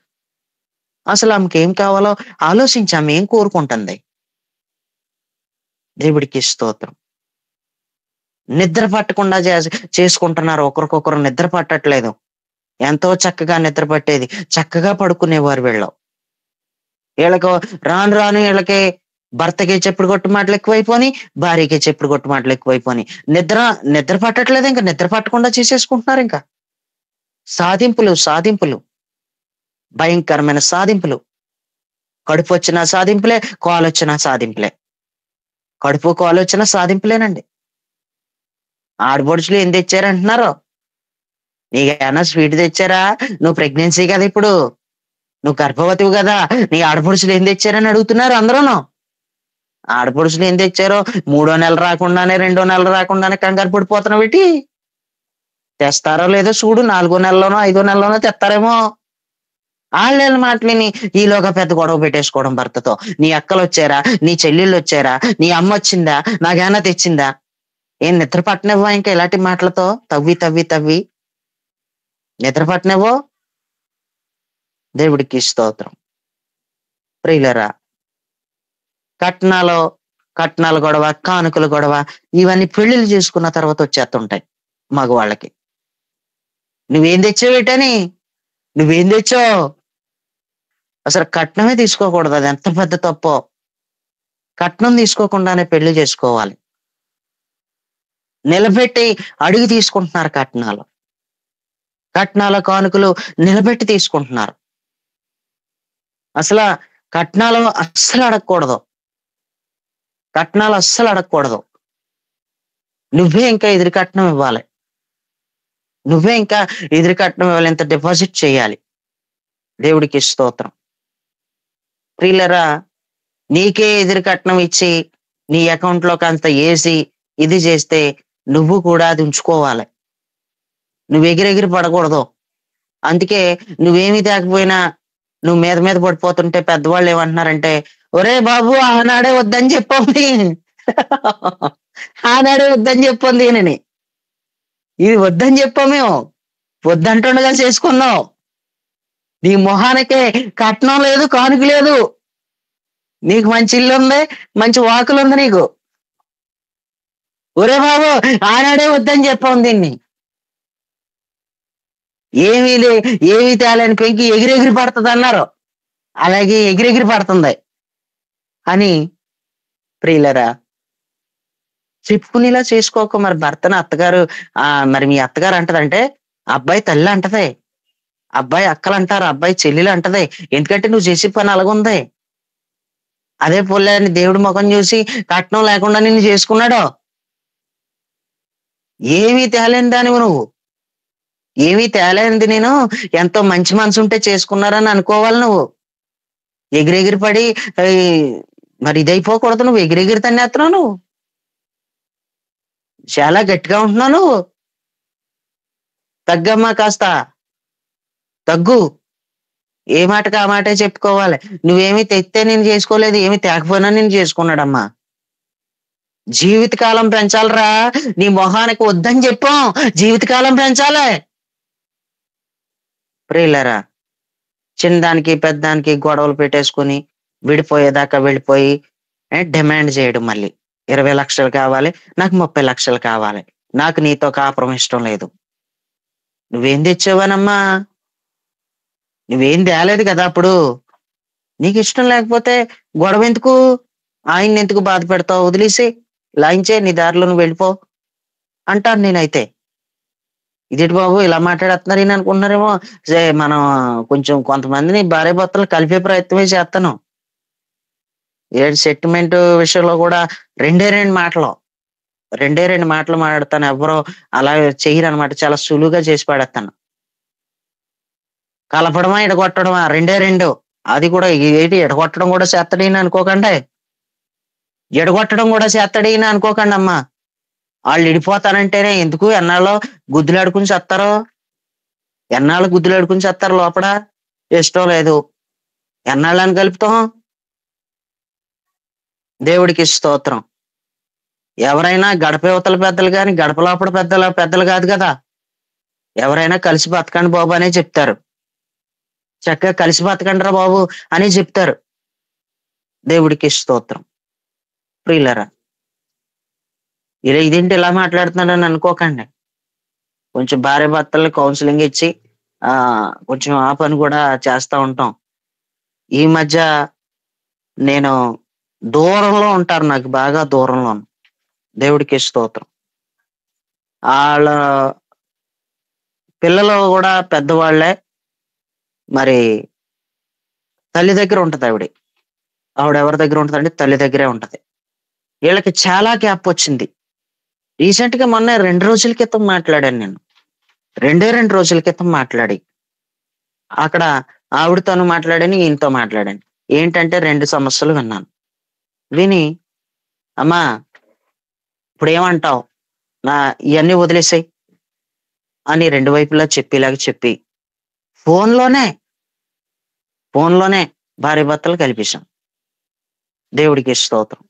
అసలు ఆమెకి ఏం కావాలో ఆలోచించి ఆమె ఏం కోరుకుంటుంది. దేవుడికి స్తోత్రం. నిద్ర పట్టకుండా చేసుకుంటున్నారు, ఒకరికొకరు నిద్ర పట్టట్లేదు. ఎంతో చక్కగా నిద్ర పట్టేది, చక్కగా పడుకునేవారు వీళ్ళు. వీళ్ళకు రాను రాను వీళ్ళకి భర్తకి చెప్పుడు కొట్టు మాటలు ఎక్కువైపోని, భార్యకి చెప్పుడు కొట్టు మాటలు ఎక్కువైపోని, నిద్ర పట్టట్లేదు, ఇంకా నిద్ర పట్టకుండా చేసేసుకుంటున్నారు. ఇంకా సాధింపులు, భయంకరమైన సాధింపులు. కడుపు వచ్చినా సాధింపులే, కాలు వచ్చినా సాధింపులే. కడుపు కాలు వచ్చినా సాధింపులేనండి. ఆడబడుచులు ఏం తెచ్చారంటున్నారు? నీకేమన్నా స్వీట్ తెచ్చారా? నువ్వు ప్రెగ్నెన్సీ కదా, ఇప్పుడు నువ్వు గర్భవతివి కదా, నీ ఆడపడుచులు ఏం తెచ్చారని అడుగుతున్నారు అందరూను. ఆడపడుచులు ఏం తెచ్చారో 3వ నెల రాకుండానే 2వ నెల రాకుండానే కంగారు పడిపోతున్నావు ఏంటి? తెస్తారో లేదో చూడు, 4వ నెలలోనో 5వ నెలలోనో తెస్తారేమో. వాళ్ళ మాటలు విని ఈలోగా పెద్ద గొడవ పెట్టేసుకోవడం భర్తతో. నీ అక్కలు వచ్చారా, నీ చెల్లెళ్ళు వచ్చారా, నీ అమ్మ వచ్చిందా, నాకేమన్నా తెచ్చిందా? ఏం నిద్ర పట్టనివ్వా ఇంకా ఇలాంటి మాటలతో? తవ్వి నిద్ర పట్టనివ్వో. దేవుడికి స్తోత్రం. ప్రియులరా, కట్నాల గొడవ, కానుకల గొడవ, ఇవన్నీ పెళ్లిళ్ళు చేసుకున్న తర్వాత వచ్చేస్తుంటాయి మగవాళ్ళకి. నువ్వేం తెచ్చావేటని, నువ్వేం తెచ్చావు? అసలు కట్నమే తీసుకోకూడదు, అది ఎంత పెద్ద తప్పో. కట్నం తీసుకోకుండానే పెళ్లి చేసుకోవాలి. నిలబెట్టి అడిగి తీసుకుంటున్నారు కట్నాల కానుకలు నిలబెట్టి తీసుకుంటున్నారు. అసలు కట్నాలు అస్సలు అడగకూడదు, నువ్వే ఇంకా ఎదురు కట్నం ఇవ్వాలి, ఇంత డిపాజిట్ చేయాలి. దేవుడికి స్తోత్రం. ప్రియులరా, నీకే ఎదురు కట్నం ఇచ్చి నీ అకౌంట్ లోకి అంత వేసి ఇది చేస్తే నువ్వు కూడా అది ఉంచుకోవాలి. నువ్వు ఎగిరెగిరి పడకూడదు. అందుకే నువ్వేమీ తేకపోయినా నువ్వు మీద పడిపోతుంటే పెద్దవాళ్ళు ఏమంటున్నారంటే, ఒరే బాబు ఆనాడే వద్దని చెప్పండి, నేనని. ఇది వద్దని చెప్పామేమో, వద్దంటుండగా చేసుకున్నావు. నీ మొహానికే కట్నం లేదు, కానుక లేదు. నీకు మంచి ఇల్లు ఉంది, మంచి వాకులు ఉంది నీకు. ఒరే బాబు ఆనాడే వద్దని చెప్పాం దీన్ని. ఏమీ తేలని పెంకి ఎగిరెగిరి పడుతుంది అన్నారు, అలాగే ఎగిరెగిరి పడుతుంది అని ప్రియులరా చెప్పుకునేలా చేసుకోక. మరి భర్తను అత్తగారు మరి మీ అత్తగారు అంటదంటే, అబ్బాయి తల్లి అంటదే, అబ్బాయి అక్కలు అంటారు, అబ్బాయి చెల్లెలు అంటదే. ఎందుకంటే నువ్వు చేసే పని అలాగుంది. అదే పొల్లని దేవుడి ముఖం చూసి కట్నం లేకుండా నిన్ను చేసుకున్నాడు. ఏమీ తేలేని దానివి నువ్వు, ఏమీ తేలేనిది. నేను ఎంతో మంచి మనసు ఉంటే చేసుకున్నారని అనుకోవాలి నువ్వు. ఎగిరెగిరి పడి ఈ, మరి ఇదైపోకూడదు. నువ్వు ఎగిరెగిరి తన్నేస్తున్నావు, నువ్వు చాలా గట్టిగా ఉంటున్నావు. నువ్వు తగ్గమ్మా, కాస్త తగ్గు. ఏ మాటకి ఆ మాటే చెప్పుకోవాలి. నువ్వేమి తెస్తే నేను చేసుకోలేదు, ఏమి తేకపోయినా నేను చేసుకున్నాడమ్మా. జీవితకాలం పెంచాలరా, నీ మొహానికి వద్దని చెప్పాం, జీవితకాలం పెంచాలి. ప్రియులరా, చిన్నదానికి పెద్దదానికి గొడవలు పెట్టేసుకుని విడిపోయేదాకా వెళ్ళిపోయి డిమాండ్ చేయడం, మళ్ళీ 20 లక్షలు కావాలి, నాకు 30 లక్షలు కావాలి, నాకు నీతో కాపురం ఇష్టం లేదు. నువ్వేం తెచ్చావనమ్మా? నువ్వేం తేలేదు కదా. అప్పుడు నీకు ఇష్టం లేకపోతే గొడవ ఎందుకు? ఆయన్ని ఎందుకు బాధ పెడతావు? వదిలేసి లాయించే, నీ దారిలో నువ్వు వెళ్ళిపో అంటాను నేనైతే. ఇదేంటి బాబు ఇలా మాట్లాడుతున్నారు ఈయన అనుకుంటున్నారేమో. మనం కొంచెం కొంతమందిని భార్య భర్తలు కలిపే ప్రయత్నమే చేస్తాను. సెటిల్మెంట్ విషయంలో కూడా రెండే రెండు మాటలు మాట్లాడతాను. ఎవరో అలా చెయ్యరు అనమాట, చాలా సులువుగా చేసి పడేస్తాను. కలపడమా ఎడగొట్టడమా, రెండు. అది కూడా ఏంటి, ఎడగొట్టడం కూడా చేస్తాడీని అనుకోకండి, ఎడగొట్టడం కూడా చేస్తాడీని అనుకోకండి అమ్మా. వాళ్ళు ఇడిపోతానంటేనే ఎందుకు, ఎన్నాళ్ళు గుద్దులాడుకుని చేస్తారు, ఎన్నాళ్ళు గుద్దులాడుకుని చేస్తారు లోపల. ఇష్టం లేదు, ఎన్నాళ్ళని కలుపుతాం. దేవుడికి స్తోత్రం. ఎవరైనా గడప యువతల పెద్దలు కానీ గడప లోపల పెద్దలు కాదు కదా. ఎవరైనా కలిసి బతకండి బాబు అనే చెప్తారు, చక్కగా కలిసి బతకండి రా బాబు అని చెప్తారు. దేవుడికి స్తోత్రం. ప్రియులరా, ఇదేంటి ఇలా మాట్లాడుతున్నాడని అనుకోకండి. కొంచెం భార్య భర్తల్ని కౌన్సిలింగ్ ఇచ్చి కొంచెం ఆ పని కూడా చేస్తా ఉంటాం. ఈ మధ్య నేను దూరంలో ఉంటారు, నాకు బాగా దూరంలో. దేవుడికి స్తోత్రం. వాళ్ళ పిల్లలు కూడా పెద్దవాళ్లే, మరి తల్లి దగ్గర ఉంటది ఆవిడ ఎవరి దగ్గర ఉంటదంటే తల్లి దగ్గరే ఉంటది. వీళ్ళకి చాలా గ్యాప్ వచ్చింది. రీసెంట్ గా మొన్న 2 రోజుల క్రితం మాట్లాడాను నేను. 2 రోజుల క్రితం మాట్లాడి అక్కడ ఆవిడతోనూ మాట్లాడాను, ఈయనతో మాట్లాడాను. ఏంటంటే 2 సమస్యలు విన్నాను. విని అమ్మా ఇప్పుడు ఏమంటావు, ఇవన్నీ వదిలేసాయి అని 2 వైపులా చెప్పేలాగా చెప్పి ఫోన్లోనే భార్య భర్తలు కలిపేశాం. దేవుడికి స్తోత్రం.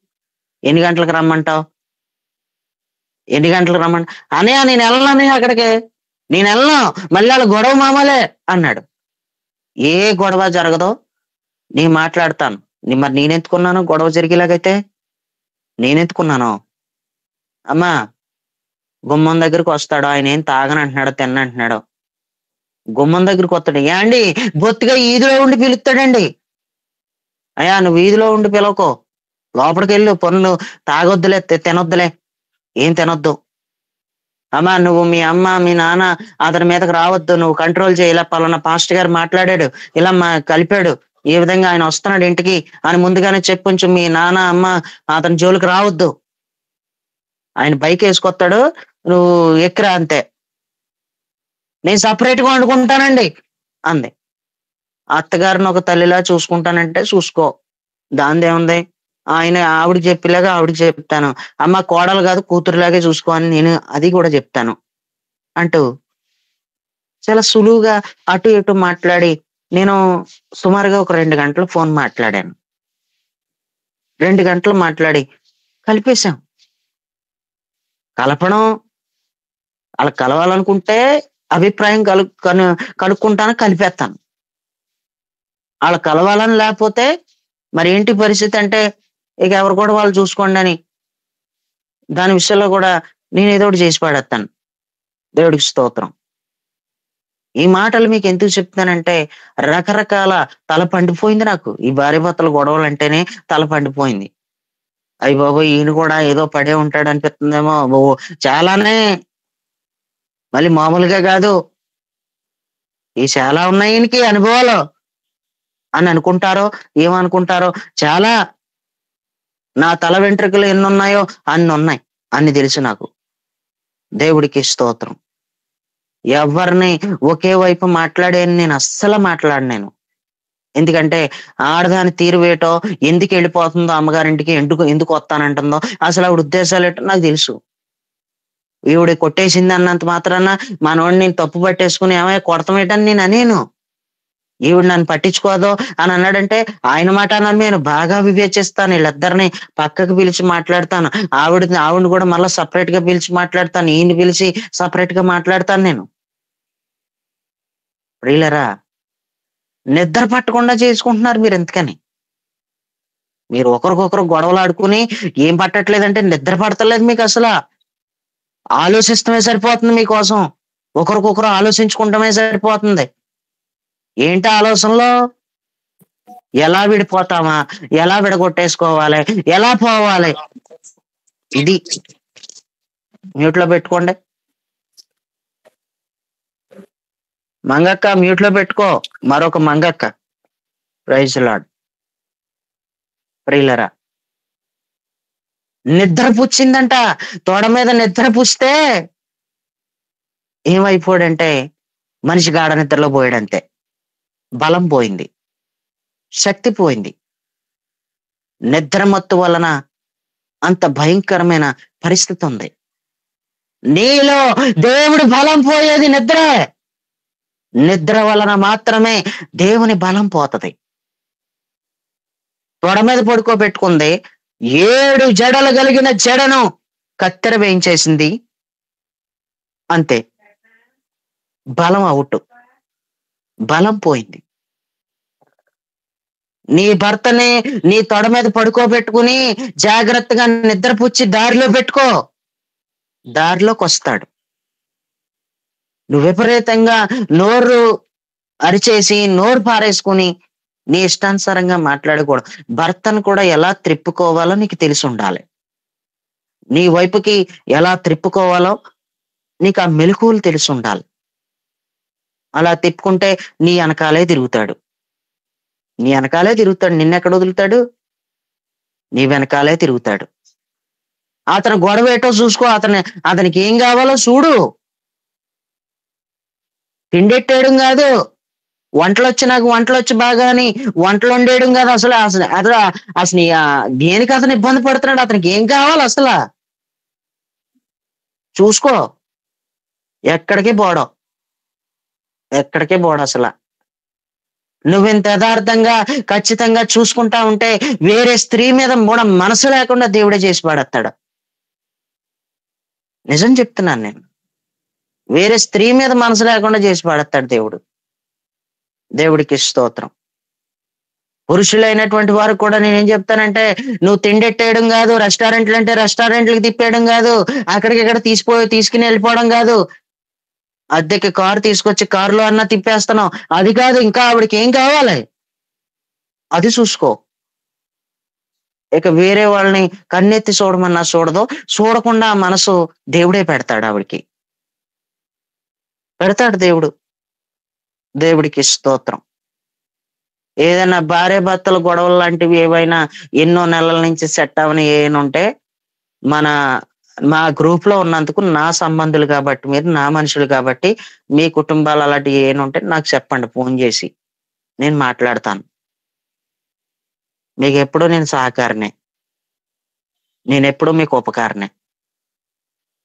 ఎన్ని గంటలకు రమ్మంటావు, అనయ్య నేను వెళ్ళను, అక్కడికి నేను వెళ్ళను, మళ్ళీ వాళ్ళ గొడవ మామలే అన్నాడు. ఏ గొడవ జరగదో నేను మాట్లాడతాను. మరి నేనెందుకున్నాను గొడవ జరిగేలాగైతే? నేనెందుకున్నాను? అమ్మా గుమ్మం దగ్గరికి వస్తాడు, ఆయన ఏం తాగనంటున్నాడో తిన్నంటున్నాడో, గుమ్మం దగ్గరికి వస్తాడు. అండి బొత్తిగా ఈదిలో ఉండి పిలుస్తాడండి. అయ్యా నువ్వు వీధిలో ఉండి పిలవకో, లోపలికి వెళ్ళు, పనులు తాగొద్దులే, తినొద్దులే, ఏం తినొద్దు. అమ్మా నువ్వు మీ అమ్మ మీ నాన్న అతని మీదకి రావద్దు, నువ్వు కంట్రోల్ చేయి. ఇలా పలానా పాస్టర్ గారు మాట్లాడాడు, ఇలా కలిపాడు, ఈ విధంగా ఆయన వస్తున్నాడు ఇంటికి అని ముందుగానే చెప్పుంచు. మీ నాన్న అమ్మ అతని జోలికి రావద్దు, ఆయన బైక్ వేసుకొస్తాడు, నువ్వు ఎక్కరా అంతే, నేను సపరేట్ గా వండుకుంటానండి అంది. అత్తగారిని ఒక తల్లిలా చూసుకుంటానంటే చూసుకో, దానిదేముంది. ఆవిడకి చెప్పేలాగా ఆవిడకి చెప్తాను, అమ్మ కోడలు కాదు కూతురులాగే చూసుకో అని నేను అది కూడా చెప్తాను అంటూ చాలా సులువుగా అటు ఇటు మాట్లాడి నేను సుమారుగా ఒక 2 గంటలు ఫోన్ మాట్లాడాను. 2 గంటలు మాట్లాడి కలిపేశాం. కలపడం, అలా కలవాలనుకుంటే అభిప్రాయం కనుక్కుంటాను, కలిపేస్తాను. వాళ్ళు కలవాలని లేకపోతే మరి ఏంటి పరిస్థితి అంటే ఇక ఎవరు కూడా వాళ్ళు చూసుకోండి అని దాని విషయంలో కూడా నేను ఏదో ఒకటి చేసి పడేస్తాను. దేవుడికి స్తోత్రం. ఈ మాటలు మీకు ఎందుకు చెప్తానంటే రకరకాల తల పండిపోయింది నాకు. ఈ భార్య భర్తల గొడవలు అంటేనే తల పండిపోయింది. అయ్య బాబు ఈయన కూడా ఏదో పడే ఉంటాడు అనిపిస్తుందేమో, చాలానే, మళ్ళీ మామూలుగా కాదు, ఈ చాలా ఉన్నాయి ఈయనకి అనుభవాలు అని అనుకుంటారో ఏమనుకుంటారో. చాలా నా తల వెంట్రుకలు ఎన్ని ఉన్నాయో అన్ని ఉన్నాయి, అన్ని తెలుసు నాకు. దేవుడికి స్తోత్రం. ఎవరిని ఒకే వైపు మాట్లాడేని నేను అస్సలు మాట్లాడలేను. ఎందుకంటే ఆడదాని తీరు వేటో, ఎందుకు వెళ్ళిపోతుందో అమ్మగారింటికి, ఎందుకు ఎందుకు వస్తానంటుందో, అసలు ఆవిడ ఉద్దేశాలు ఏంటో నాకు తెలుసు. ఈవిడ కొట్టేసింది అన్నంత మాత్రాన మనోడిని నేను తప్పు పట్టేసుకుని ఏమైనా కొడతామేటని నేను అనేను. ఈవిడ నన్ను పట్టించుకోదో అని అన్నాడంటే ఆయన మాట అన్నాను. నేను బాగా వివేచిస్తాను, వీళ్ళిద్దరిని పక్కకు పిలిచి మాట్లాడతాను. ఆవిడని కూడా మళ్ళీ సపరేట్ గా పిలిచి మాట్లాడతాను, ఈయన పిలిచి సపరేట్ గా మాట్లాడతాను నేను. ప్రియులరా, నిద్ర పట్టకుండా చేసుకుంటున్నారు మీరు. ఎందుకని మీరు ఒకరికొకరు గొడవలు ఆడుకుని ఏం పట్టట్లేదంటే నిద్ర పడతలేదు మీకు. అసలు ఆలోచిస్తమే సరిపోతుంది మీకోసం, ఒకరికొకరు ఆలోచించుకుంటమే సరిపోతుంది. ఏంటి ఆలోచనలో? ఎలా విడిపోతామా, ఎలా విడగొట్టేసుకోవాలి, ఎలా పోవాలి. ఇది మ్యూట్ లో పెట్టుకోండి. మంగక్క మ్యూట్ లో పెట్టుకో. మరొక మంగక్క. Praise lord. ప్రియులరా, నిద్ర పుచ్చిందంట. తోడ మీద నిద్ర పుస్తే ఏమైపోయాడంటే మనిషి గాఢ నిద్రలో పోయాడంతే. బలం పోయింది, శక్తి పోయింది. నిద్ర మత్తు వలన అంత భయంకరమైన పరిస్థితి ఉంది. నీలో దేవుడి బలం పోయేది నిద్రే. నిద్ర వలన మాత్రమే దేవుని బలం పోతది. తొడ మీద పడుకోబెట్టుకుంది, 7 జడలు కలిగిన జడను కత్తెర వేయించేసింది, అంతే. బలం అవుట్, బలం పోయింది. నీ భర్తని నీ తొడ మీద పడుకోబెట్టుకుని జాగ్రత్తగా నిద్రపుచ్చి దారిలో పెట్టుకో, దారిలోకి వస్తాడు. నువ్వు విపరీతంగా నోరు అరిచేసి నోరు పారేసుకుని నీ ఇష్టానుసారంగా మాట్లాడకూడదు. భర్తను కూడా ఎలా త్రిప్పుకోవాలో నీకు తెలిసి ఉండాలి. నీ వైపుకి ఎలా త్రిప్పుకోవాలో నీకు ఆ మెలకువలు తెలిసి ఉండాలి. అలా తిప్పుకుంటే నీ వెనకాలే తిరుగుతాడు. నీ వెనకాలే తిరుగుతాడు. నిన్నెక్కడ వదులుతాడు? నీ వెనకాలే తిరుగుతాడు. అతను గొడవ ఏటో చూసుకో. అతనికి ఏం కావాలో చూడు. తిండెట్టేయడం కాదు, నాకు వంటలు వచ్చి బాగా అని వంటలు వండేయడం కాదు. అసలు దేనికి అతను ఇబ్బంది పడుతున్నాడు, అతనికి ఏం కావాలి అసలు చూసుకో. ఎక్కడికి పోవడం అసలు. నువ్వింత యథార్థంగా ఖచ్చితంగా చూసుకుంటా ఉంటే వేరే స్త్రీ మీద కూడా మనసు లేకుండా దేవుడే చేసి పడేస్తాడు. నిజం చెప్తున్నాను నేను. వేరే స్త్రీ మీద మనసు లేకుండా చేసి పడేస్తాడు దేవుడు. దేవుడికి స్తోత్రం. పురుషులైనటువంటి వారు కూడా నేనేం చెప్తానంటే, నువ్వు తిండెట్టేయడం కాదు, రెస్టారెంట్లు అంటే రెస్టారెంట్లకు తిప్పేయడం కాదు, అక్కడికి ఇక్కడ తీసుకుని వెళ్ళిపోవడం కాదు, అద్దెకి కారు తీసుకొచ్చి కారులో అన్నా తిప్పేస్తున్నావు, అది కాదు. ఇంకా ఆవిడకి ఏం కావాలి అది చూసుకో. ఇక వేరే వాళ్ళని కన్నెత్తి చూడమన్నా చూడదు. చూడకుండా మనసు దేవుడే పెడతాడు, ఆవిడికి పెడతాడు దేవుడు. దేవుడికి స్తోత్రం. ఏదైనా భార్య భర్తల గొడవలు లాంటివి ఏవైనా ఎన్నో నెలల నుంచి సెట్ అవని ఏనుంటే మా గ్రూప్ లో ఉన్నందుకు నా సంబంధులు కాబట్టి, మీరు నా మనుషులు కాబట్టి, మీ కుటుంబాలు అలాంటివి ఏనుంటే నాకు చెప్పండి ఫోన్ చేసి, నేను మాట్లాడతాను. మీకు ఎప్పుడూ నేను సహకారినే, నేను ఎప్పుడూ మీకు ఉపకారనే.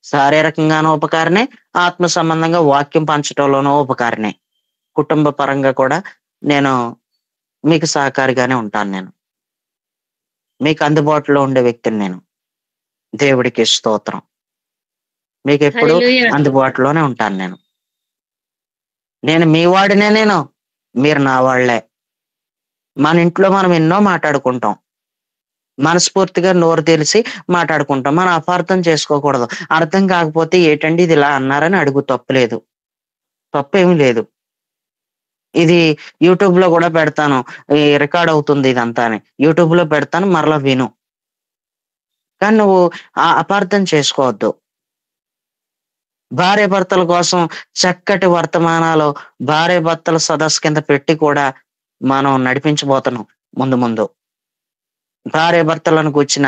శారీరకంగానూ ఉపకారనే, ఆత్మ సంబంధంగా వాక్యం పంచటంలోనూ ఉపకారనే. కుటుంబ పరంగా కూడా నేను మీకు సహకారిగానే ఉంటాను. నేను మీకు అందుబాటులో ఉండే వ్యక్తిని నేను. దేవుడికి స్తోత్రం. మీకు ఎప్పుడు అందుబాటులోనే ఉంటాను నేను మీ వాడినే, మీరు నా వాళ్లే. మన ఇంట్లో మనం ఎన్నో మాట్లాడుకుంటాం, మనస్ఫూర్తిగా నోరు తెలిసి మాట్లాడుకుంటాం. మనం అపార్థం చేసుకోకూడదు. అర్థం కాకపోతే ఏంటండి ఇది ఇలా అన్నారని అడుగు, తప్పులేదు, తప్పేమీ లేదు. ఇది యూట్యూబ్ లో కూడా పెడతాను, రికార్డ్ అవుతుంది ఇదంతా అని యూట్యూబ్ లో పెడతాను, మరలా విను. కానీ నువ్వు అపార్థం చేసుకోవద్దు. భార్య భర్తల కోసం చక్కటి వర్తమానాలు భార్య భర్తల సదస్సు కింద పెట్టి కూడా మనం నడిపించబోతున్నాం ముందు. భార్య భర్తలను కూర్చిన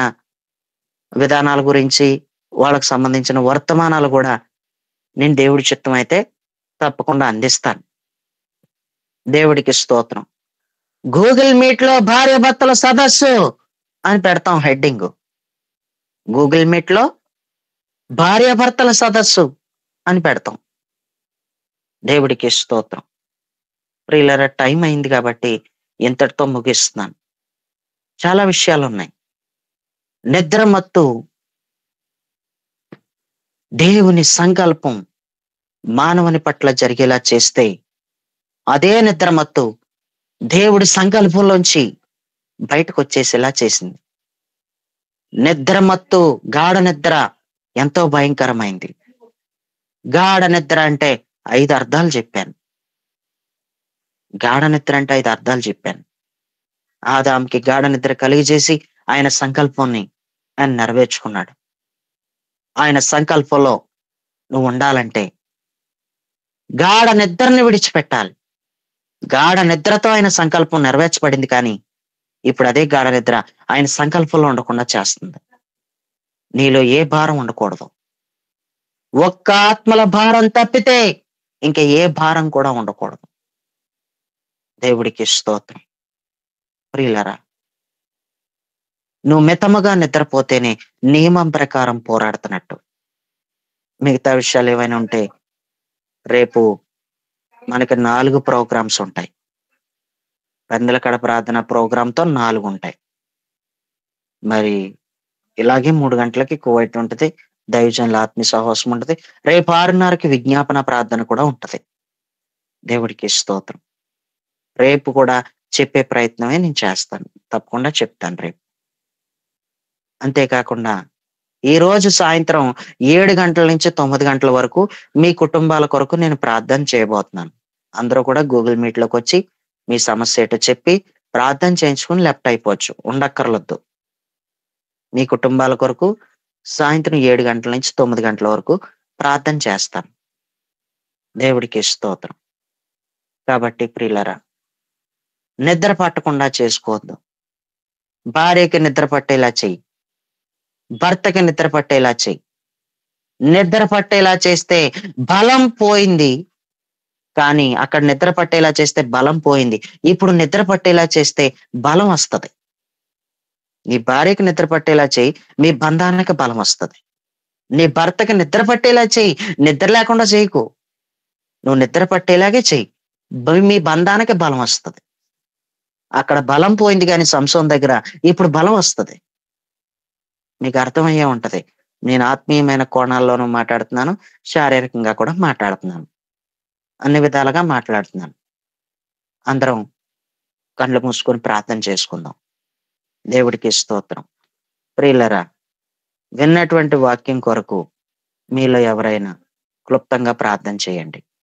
విధానాల గురించి, వాళ్ళకు సంబంధించిన వర్తమానాలు కూడా నేను దేవుడి చిత్తం అయితే తప్పకుండా అందిస్తాను. దేవుడికి స్తోత్రం. గూగుల్ మీట్ లో భార్య భర్తల సదస్సు అని పెడతాం హెడ్డింగ్. గూగుల్ మీట్ లో భార్య భర్తల సదస్సు అని పెడతాం. దేవుడికి స్తోత్రం. ప్రియులారా, టైం అయింది కాబట్టి ఇంతటితో ముగిస్తున్నాను. చాలా విషయాలు ఉన్నాయి. నిద్ర మత్తు దేవుని సంకల్పం మానవుని పట్ల జరిగేలా చేస్తే, అదే నిద్ర మత్తు దేవుడి సంకల్పంలోంచి బయటకు వచ్చేసేలా చేసింది. నిద్ర మత్తు, గాఢ నిద్ర ఎంతో భయంకరమైంది. గాఢ నిద్ర అంటే 5 అర్థాలు చెప్పాను. గాఢ నిద్ర అంటే 5 అర్థాలు చెప్పాను. ఆదాంకి గాఢ నిద్ర కలిగజేసి ఆయన సంకల్పాన్ని ఆయన నెరవేర్చుకున్నాడు. ఆయన సంకల్పంలో నువ్వు ఉండాలంటే గాఢ నిద్రని విడిచిపెట్టాలి. గాఢ నిద్రతో ఆయన సంకల్పం నెరవేర్చబడింది, కానీ ఇప్పుడు అదే గాఢ నిద్ర ఆయన సంకల్పంలో ఉండకుండా చేస్తుంది. నీలో ఏ భారం ఉండకూడదు. ఒక్క ఆత్మల భారం తప్పితే ఇంకా ఏ భారం కూడా ఉండకూడదు. దేవుడికి స్తోత్రం. ప్రియులరా, నువ్వు మితముగా నిద్రపోతేనే నియమం ప్రకారం పోరాడుతున్నట్టు. మిగతా విషయాలు ఏమైనా ఉంటే రేపు మనకి 4 ప్రోగ్రామ్స్ ఉంటాయి. పెందలకడ ప్రార్థన ప్రోగ్రాంతో 4 ఉంటాయి. మరి ఇలాగే 3 గంటలకి కువైట్ ఉంటుంది, దైవజనుల ఆత్మీయ సహవాసం ఉంటుంది. రేపు 6:30కి విజ్ఞాపన ప్రార్థన కూడా ఉంటది. దేవుడికి స్తోత్రం. రేపు కూడా చెప్పే ప్రయత్నమే నేను చేస్తాను, తప్పకుండా చెప్తాను రేపు. అంతేకాకుండా ఈ రోజు సాయంత్రం 7 గంటల నుంచి 9 గంటల వరకు మీ కుటుంబాల కొరకు నేను ప్రార్థన చేయబోతున్నాను. అందరూ కూడా గూగుల్ మీట్ లోకి వచ్చి మీ సమస్య ఏంటో చెప్పి ప్రార్థన చేయించుకుని లెఫ్ట్ అయిపోవచ్చు, ఉండక్కర్లొద్దు. మీ కుటుంబాల కొరకు సాయంత్రం 7 గంటల నుంచి 9 గంటల వరకు ప్రార్థన చేస్తాను. దేవుడికి స్తోత్రం. కాబట్టి ప్రియులరా, నిద్ర పట్టకుండా చేసుకోవద్దు. భార్యకి నిద్ర పట్టేలా చెయ్యి, భర్తకి నిద్ర పట్టేలా చెయ్యి. నిద్ర పట్టేలా చేస్తే బలం పోయింది, కానీ అక్కడ నిద్ర పట్టేలా చేస్తే బలం పోయింది. ఇప్పుడు నిద్ర పట్టేలా చేస్తే బలం వస్తుంది. నీ భార్యకి నిద్ర పట్టేలా చెయ్యి, మీ బంధానికి బలం వస్తుంది. నీ భర్తకి నిద్ర పట్టేలా చెయ్యి, నిద్ర లేకుండా చేయకు. నువ్వు నిద్ర పట్టేలాగే చెయ్యి, మీ బంధానికి బలం వస్తుంది. అక్కడ బలం పోయింది, కానీ సంసోన్ దగ్గర ఇప్పుడు బలం వస్తుంది. మీకు అర్థమయ్యే ఉంటది. నేను ఆత్మీయమైన కోణాల్లోనూ మాట్లాడుతున్నాను, శారీరకంగా కూడా మాట్లాడుతున్నాను, అన్ని విధాలుగా మాట్లాడుతున్నాను. అందరం కళ్ళు మూసుకొని ప్రార్థన చేసుకుందాం. దేవుడికి స్తోత్రం. ప్రియులరా, విన్నటువంటి వాక్యం కొరకు మీలో ఎవరైనా క్లుప్తంగా ప్రార్థన చేయండి.